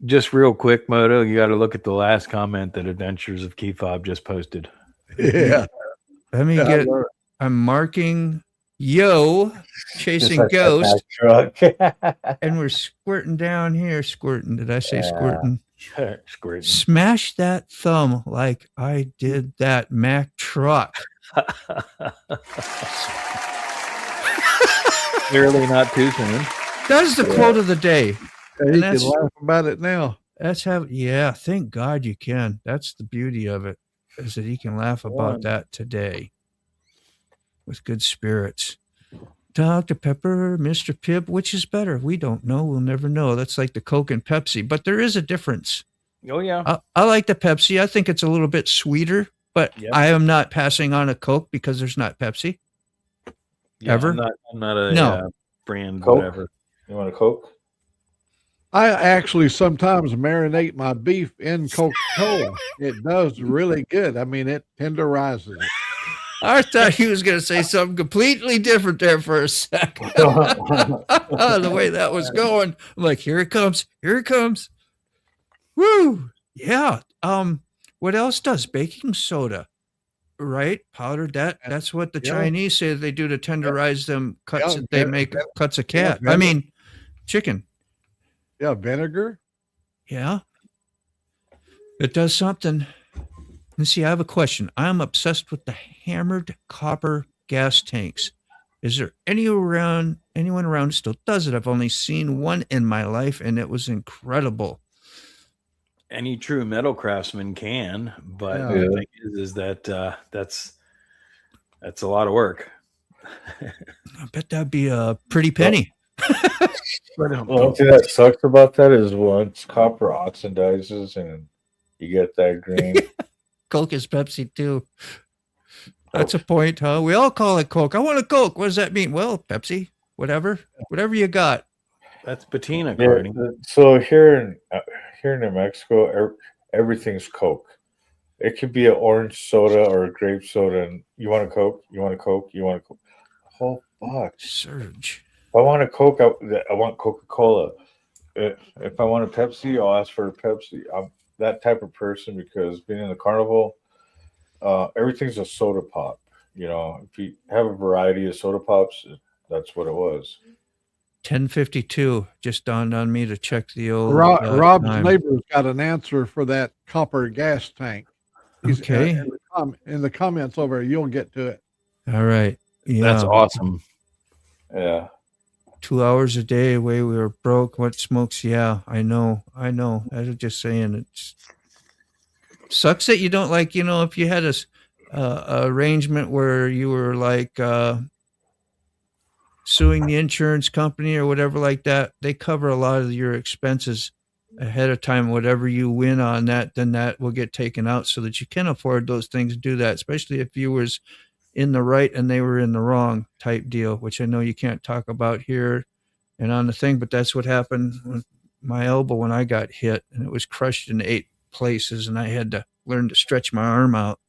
Just real quick, Moto, you got to look at the last comment that Adventures of Keyfob just posted. Yeah. Let me I'm marking chasing ghost. And we're squirting down here. Squirting. Did I say squirting? Squirting. Smash that thumb like I did that Mack truck. Clearly not too soon. That's the quote of the day. You can laugh about it now. Yeah, thank God you can. That's the beauty of it, is that he can laugh about that today with good spirits. Dr. Pepper, Mr. Pibb, which is better? We don't know. We'll never know. That's like the Coke and Pepsi, but there is a difference. Oh, yeah. I like the Pepsi. I think it's a little bit sweeter, but I am not passing on a Coke because there's not Pepsi. Yeah, Ever? I'm not a brand, Coke? whatever. You want a Coke? I actually sometimes marinate my beef in Coca-Cola. It does really good. I mean, it tenderizes it. I thought he was going to say something completely different there for a second. The way that was going, I'm like, here it comes. Here it comes. Woo. Yeah. What else does baking soda? Right? Powdered that's what the Chinese say they do to tenderize them cuts. They make cuts of cat. I mean, chicken. Yeah, vinegar. Yeah. It does something. And see, I have a question. I'm obsessed with the hammered copper gas tanks. Is there anyone around who still does it? I've only seen one in my life, and it was incredible. Any true metal craftsman can, but the thing is that that's a lot of work. I bet that'd be a pretty penny. One thing that sucks about that is once copper oxidizes and you get that green. Coke is Pepsi too. That's a point, huh? We all call it Coke. I want a Coke. What does that mean? Well, Pepsi, whatever you got. That's patina, Carney. So here in New Mexico, everything's Coke. It could be an orange soda or a grape soda, and you want a Coke? You want a Coke? You want a Coke? Oh fuck, surge! If I want a Coke, I want Coca-Cola. If I want a Pepsi, I'll ask for a Pepsi. I'm that type of person because being in the carnival, everything's a soda pop. You know, if you have a variety of soda pops, that's what it was. 10:52 just dawned on me to check the old. Rob's neighbor's got an answer for that copper gas tank. Okay. In the comments over, you'll get to it. All right. Yeah. That's awesome. Yeah. 2 hours a day away. We were broke. What smokes? Yeah, I know. I was just saying, it sucks that you don't like, if you had a arrangement where you were like suing the insurance company or whatever like that, they cover a lot of your expenses ahead of time. Whatever you win on that, then that will get taken out so that you can afford those things to do that, especially if you was in the right and they were in the wrong type deal, which I know you can't talk about here and on the thing, but that's what happened with my elbow when I got hit, and it was crushed in 8 places, and I had to learn to stretch my arm out.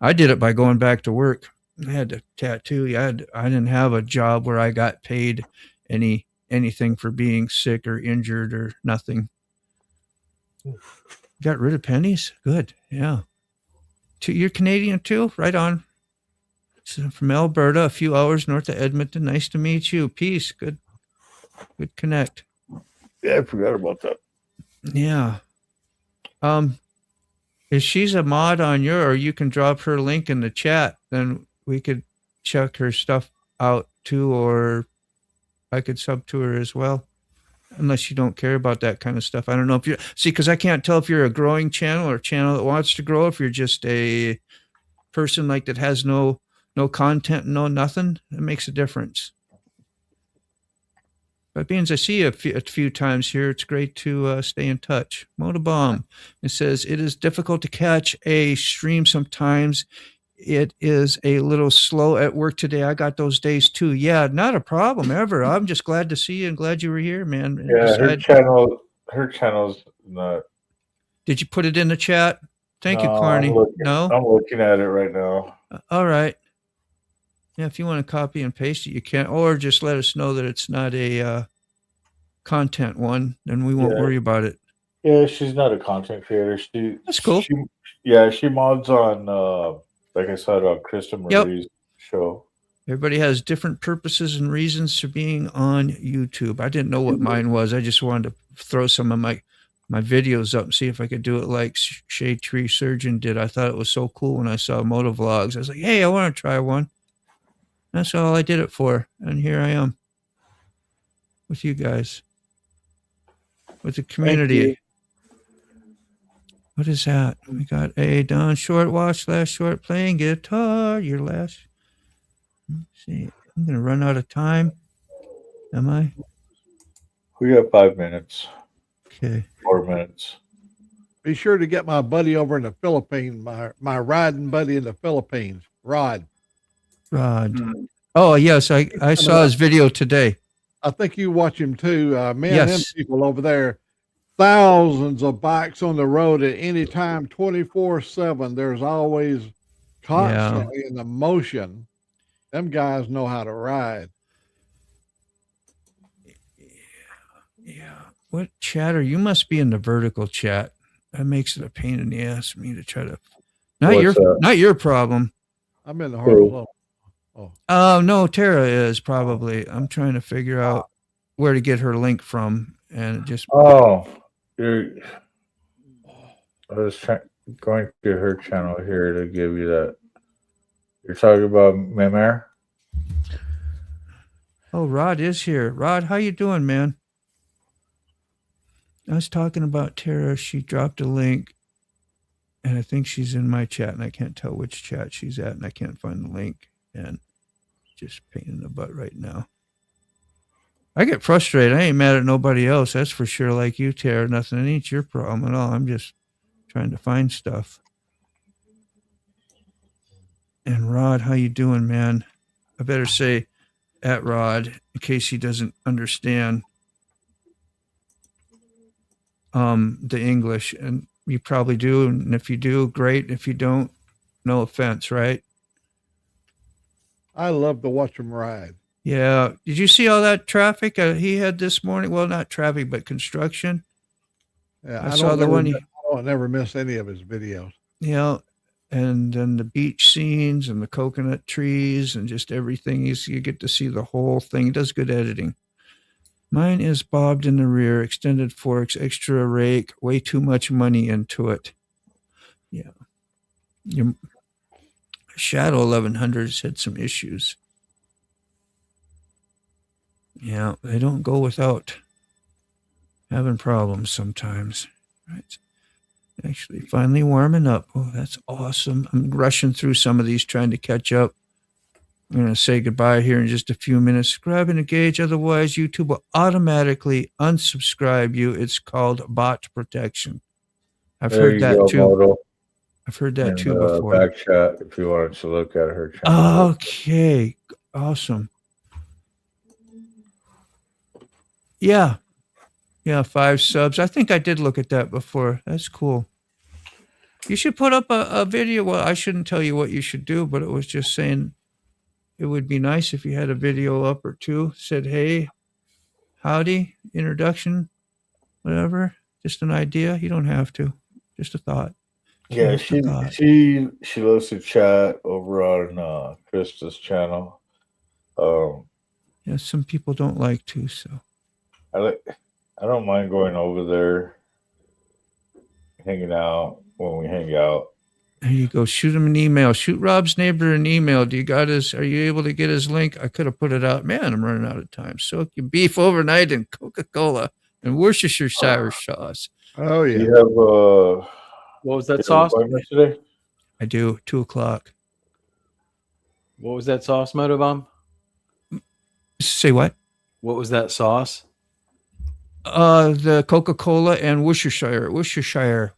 I did it by going back to work. I had to tattoo. I didn't have a job where I got paid anything for being sick or injured or nothing. Got rid of pennies? Good. Yeah. You're Canadian too? Right on. So from Alberta, a few hours north of Edmonton. Nice to meet you. Peace. Good connect. Yeah, I forgot about that. Yeah. If she's a mod on or you can drop her link in the chat, then we could check her stuff out too, or I could sub to her as well. Unless you don't care about that kind of stuff. I don't know if because I can't tell if you're a growing channel or a channel that wants to grow, if you're just a person like that has no content, no nothing. It makes a difference. But being as I see you a few times here, it's great to stay in touch. Motobomb, it says, it is difficult to catch a stream sometimes. It is a little slow at work today. I got those days too. Yeah, not a problem ever. I'm just glad to see you and glad you were here, man. Yeah, her channel's not. Did you put it in the chat? Thank you, Carney. I'm looking at it right now. All right. Yeah, if you want to copy and paste it, you can, or just let us know that it's not a content one, then we won't worry about it. Yeah, she's not a content creator. That's cool. She mods on, like I said, on Krista Marie's show. Everybody has different purposes and reasons for being on YouTube. I didn't know what mine was. I just wanted to throw some of my videos up and see if I could do it like Shade Tree Surgeon did. I thought it was so cool when I saw motovlogs. I was like, hey, I want to try one. That's all I did it for. And here I am with you guys, with the community. What is that? We got a Don Short watch, last short playing guitar. Your last. Let's see. I'm going to run out of time. Am I? We got 5 minutes. Okay. 4 minutes. Be sure to get my buddy over in the Philippines, my riding buddy in the Philippines, Rod. Oh, yes. I saw his video today. I think you watch him too. Man, Yes. them people over there, thousands of bikes on the road at any time, 24/7. There's always constantly in the motion. Them guys know how to ride. Yeah. What chatter? You must be in the vertical chat. That makes it a pain in the ass for me to try to. Not your problem. I'm in the horizontal. Oh no, Tara is probably. I'm trying to figure out where to get her link from, and it just. Oh, I was going to her channel here to give you that. You're talking about Memer? Oh, Rod is here. Rod, how you doing, man? I was talking about Tara. She dropped a link, and I think she's in my chat, and I can't tell which chat she's at, and I can't find the link, and just pain in the butt right now. I get frustrated. I ain't mad at nobody else. That's for sure. Like you, Tara, nothing. It ain't your problem at all. I'm just trying to find stuff. And Rod, how you doing, man? I better say at Rod in case he doesn't understand the English, and you probably do. And if you do, great. If you don't, no offense, right? I love to watch him ride. Yeah. Did you see all that traffic he had this morning? Well, not traffic, but construction. Yeah, I saw the one. I never miss any of his videos. Yeah. And then the beach scenes and the coconut trees and just everything. You get to see the whole thing. He does good editing. Mine is bobbed in the rear, extended forks, extra rake, way too much money into it. Yeah. Your Shadow 1100's had some issues. Yeah, they don't go without having problems sometimes. Right. Actually, finally warming up. Oh, that's awesome. I'm rushing through some of these, trying to catch up. I'm going to say goodbye here in just a few minutes. Subscribe and engage. Otherwise, YouTube will automatically unsubscribe you. It's called bot protection. I've heard that too. Moto. I've heard that too before. Back chat if you wanted to look at her channel. Okay. Awesome. Yeah. Yeah, 5 subs. I think I did look at that before. That's cool. You should put up a video. Well, I shouldn't tell you what you should do, but it was just saying it would be nice if you had a video up or two. Said, hey, howdy, introduction, whatever. Just an idea. You don't have to. Just a thought. Yeah, she loves to chat over on Krista's channel. Yeah, some people don't like to, so. I don't mind going over there, hanging out when we hang out. There you go. Shoot him an email. Shoot Rob's neighbor an email. Are you able to get his link? I could have put it out. Man, I'm running out of time. Soak your beef overnight in Coca-Cola and Worcestershire sauce. Oh, yeah. You have what was that sauce today? I do. 2:00. What was that sauce, Motobomb? Say what? What was that sauce? The Coca-Cola and Worcestershire. Worcestershire.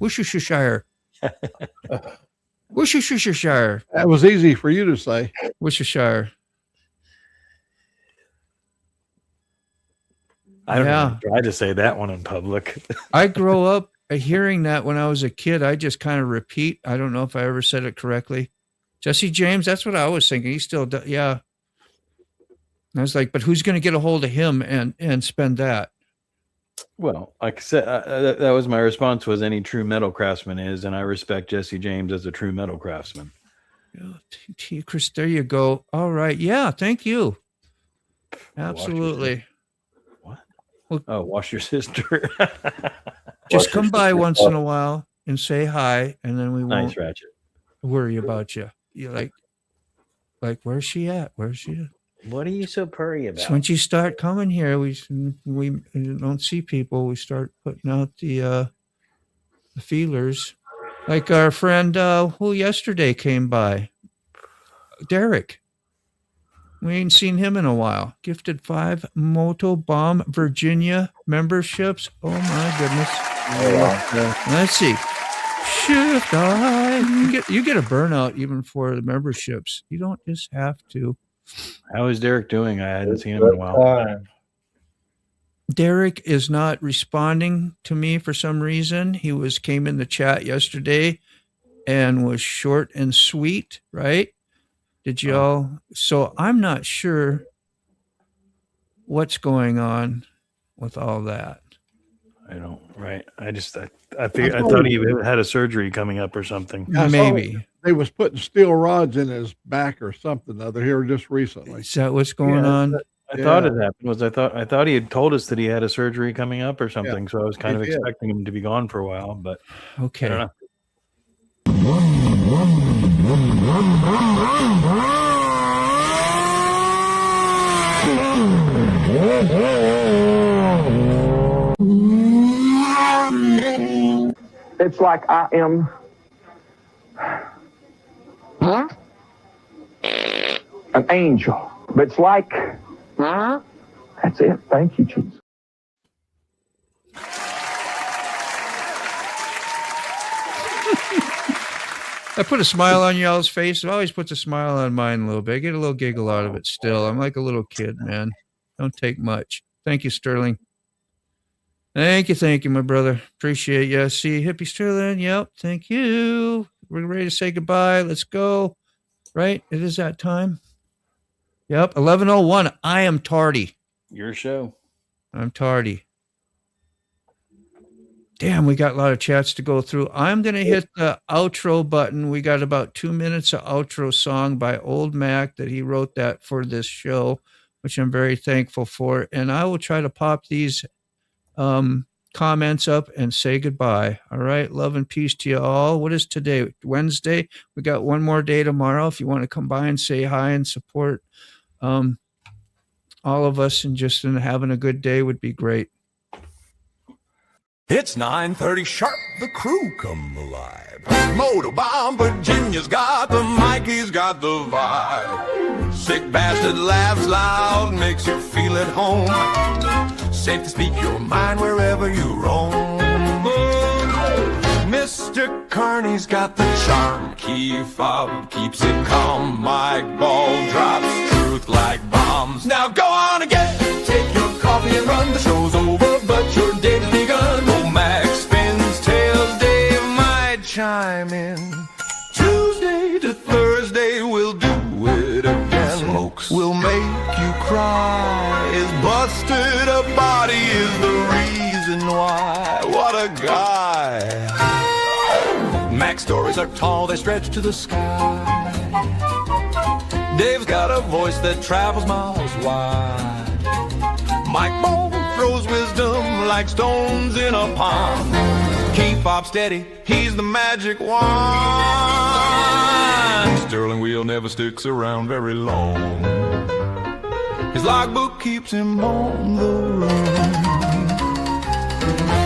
That was easy for you to say. Worcestershire. I don't even try to say that one in public. I grow up hearing that when I was a kid. I just kind of repeat. I don't know if I ever said it correctly. Jesse James, that's what I was thinking. He still does. Yeah. And I was like, but who's going to get a hold of him and spend that? Well, like I said, that was my response, was any true metal craftsman is, and I respect Jesse James as a true metal craftsman. Yeah, Chris, there you go. All right. Yeah, thank you. Absolutely. What? Well, wash your sister. Just come by once in a while and say hi, and then we won't worry about you. You're like, where's she at? Where's she at? What are you so purry about? So once you start coming here, we don't see people. We start putting out the feelers. Like our friend who yesterday came by, Derek. We ain't seen him in a while. Gifted 5 Moto Bomb Virginia memberships. Oh my goodness. Let's see. Shift I. You get a burnout even for the memberships. You don't just have to. How is Derek doing? I hadn't seen him in a while. Derek is not responding to me for some reason. He came in the chat yesterday and was short and sweet, right? Did y'all? So I'm not sure what's going on with all that. I don't. Right. I thought he had a surgery coming up or something. Maybe they was putting steel rods in his back or something other here just recently. Is that what's going on? I thought it happened. I thought he had told us that he had a surgery coming up or something. So I was kind of expecting him to be gone for a while, but okay. I don't know. It's like I am an angel. But it's like, that's it. Thank you, Jesus. I put a smile on y'all's face. It always puts a smile on mine a little bit. I get a little giggle out of it still. I'm like a little kid, man. Don't take much. Thank you, Sterling. Thank you, my brother. Appreciate you. See, Hippie Sterling. Yep, thank you. We're ready to say goodbye. Let's go. Right? It is that time. Yep, 11:01. I am tardy. Your show. I'm tardy. Damn, we got a lot of chats to go through. I'm going to hit the outro button. We got about 2 minutes of outro song by Old Mac that he wrote that for this show, which I'm very thankful for. And I will try to pop these comments up and say goodbye. All right. Love and peace to you all. What is today? Wednesday. We got one more day tomorrow. If you want to come by and say hi and support all of us and just having a good day would be great. It's 9:30 sharp, the crew come alive. Motobomb Virginia's got the mic, he's got the vibe. Sick bastard laughs loud, makes you feel at home. Safe to speak your mind wherever you roam. Mr. Carney's got the charm, key fob keeps it calm. Mic ball drops truth like bombs. Now go on again, take your coffee and run. The show's over, but your day's begun. Chime in. Tuesday to Thursday, we'll do it again. Smokes. We'll make you cry. Is busted a body is the reason why. What a guy. Mac's stories are tall, they stretch to the sky. Dave's got a voice that travels miles wide. Mike Bone throws wisdom like stones in a pond. Keep Bob steady, he's the magic wand. Sterling Wheel never sticks around very long. His logbook keeps him on the run.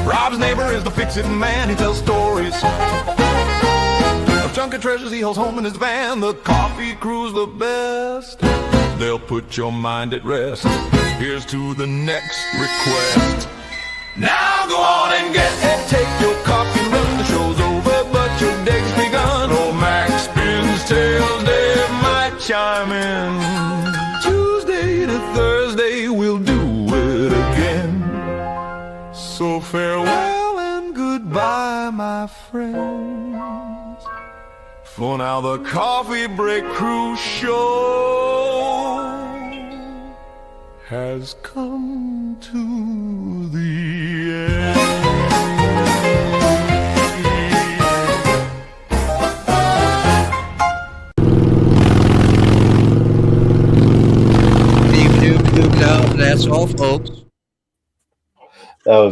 Rob's neighbor is the fix-it man, he tells stories of chunk of treasures he holds home in his van. The coffee crew's the best, they'll put your mind at rest. Here's to the next request. Now go on and get it. Take your coffee and run. The show's over, but your day's begun. Old Mac spins tails, Dave might chime in. Tuesday to Thursday, we'll do it again. So farewell and goodbye, my friends. For now, the Coffee Break Crew show has come to the end. That's all, folks. That was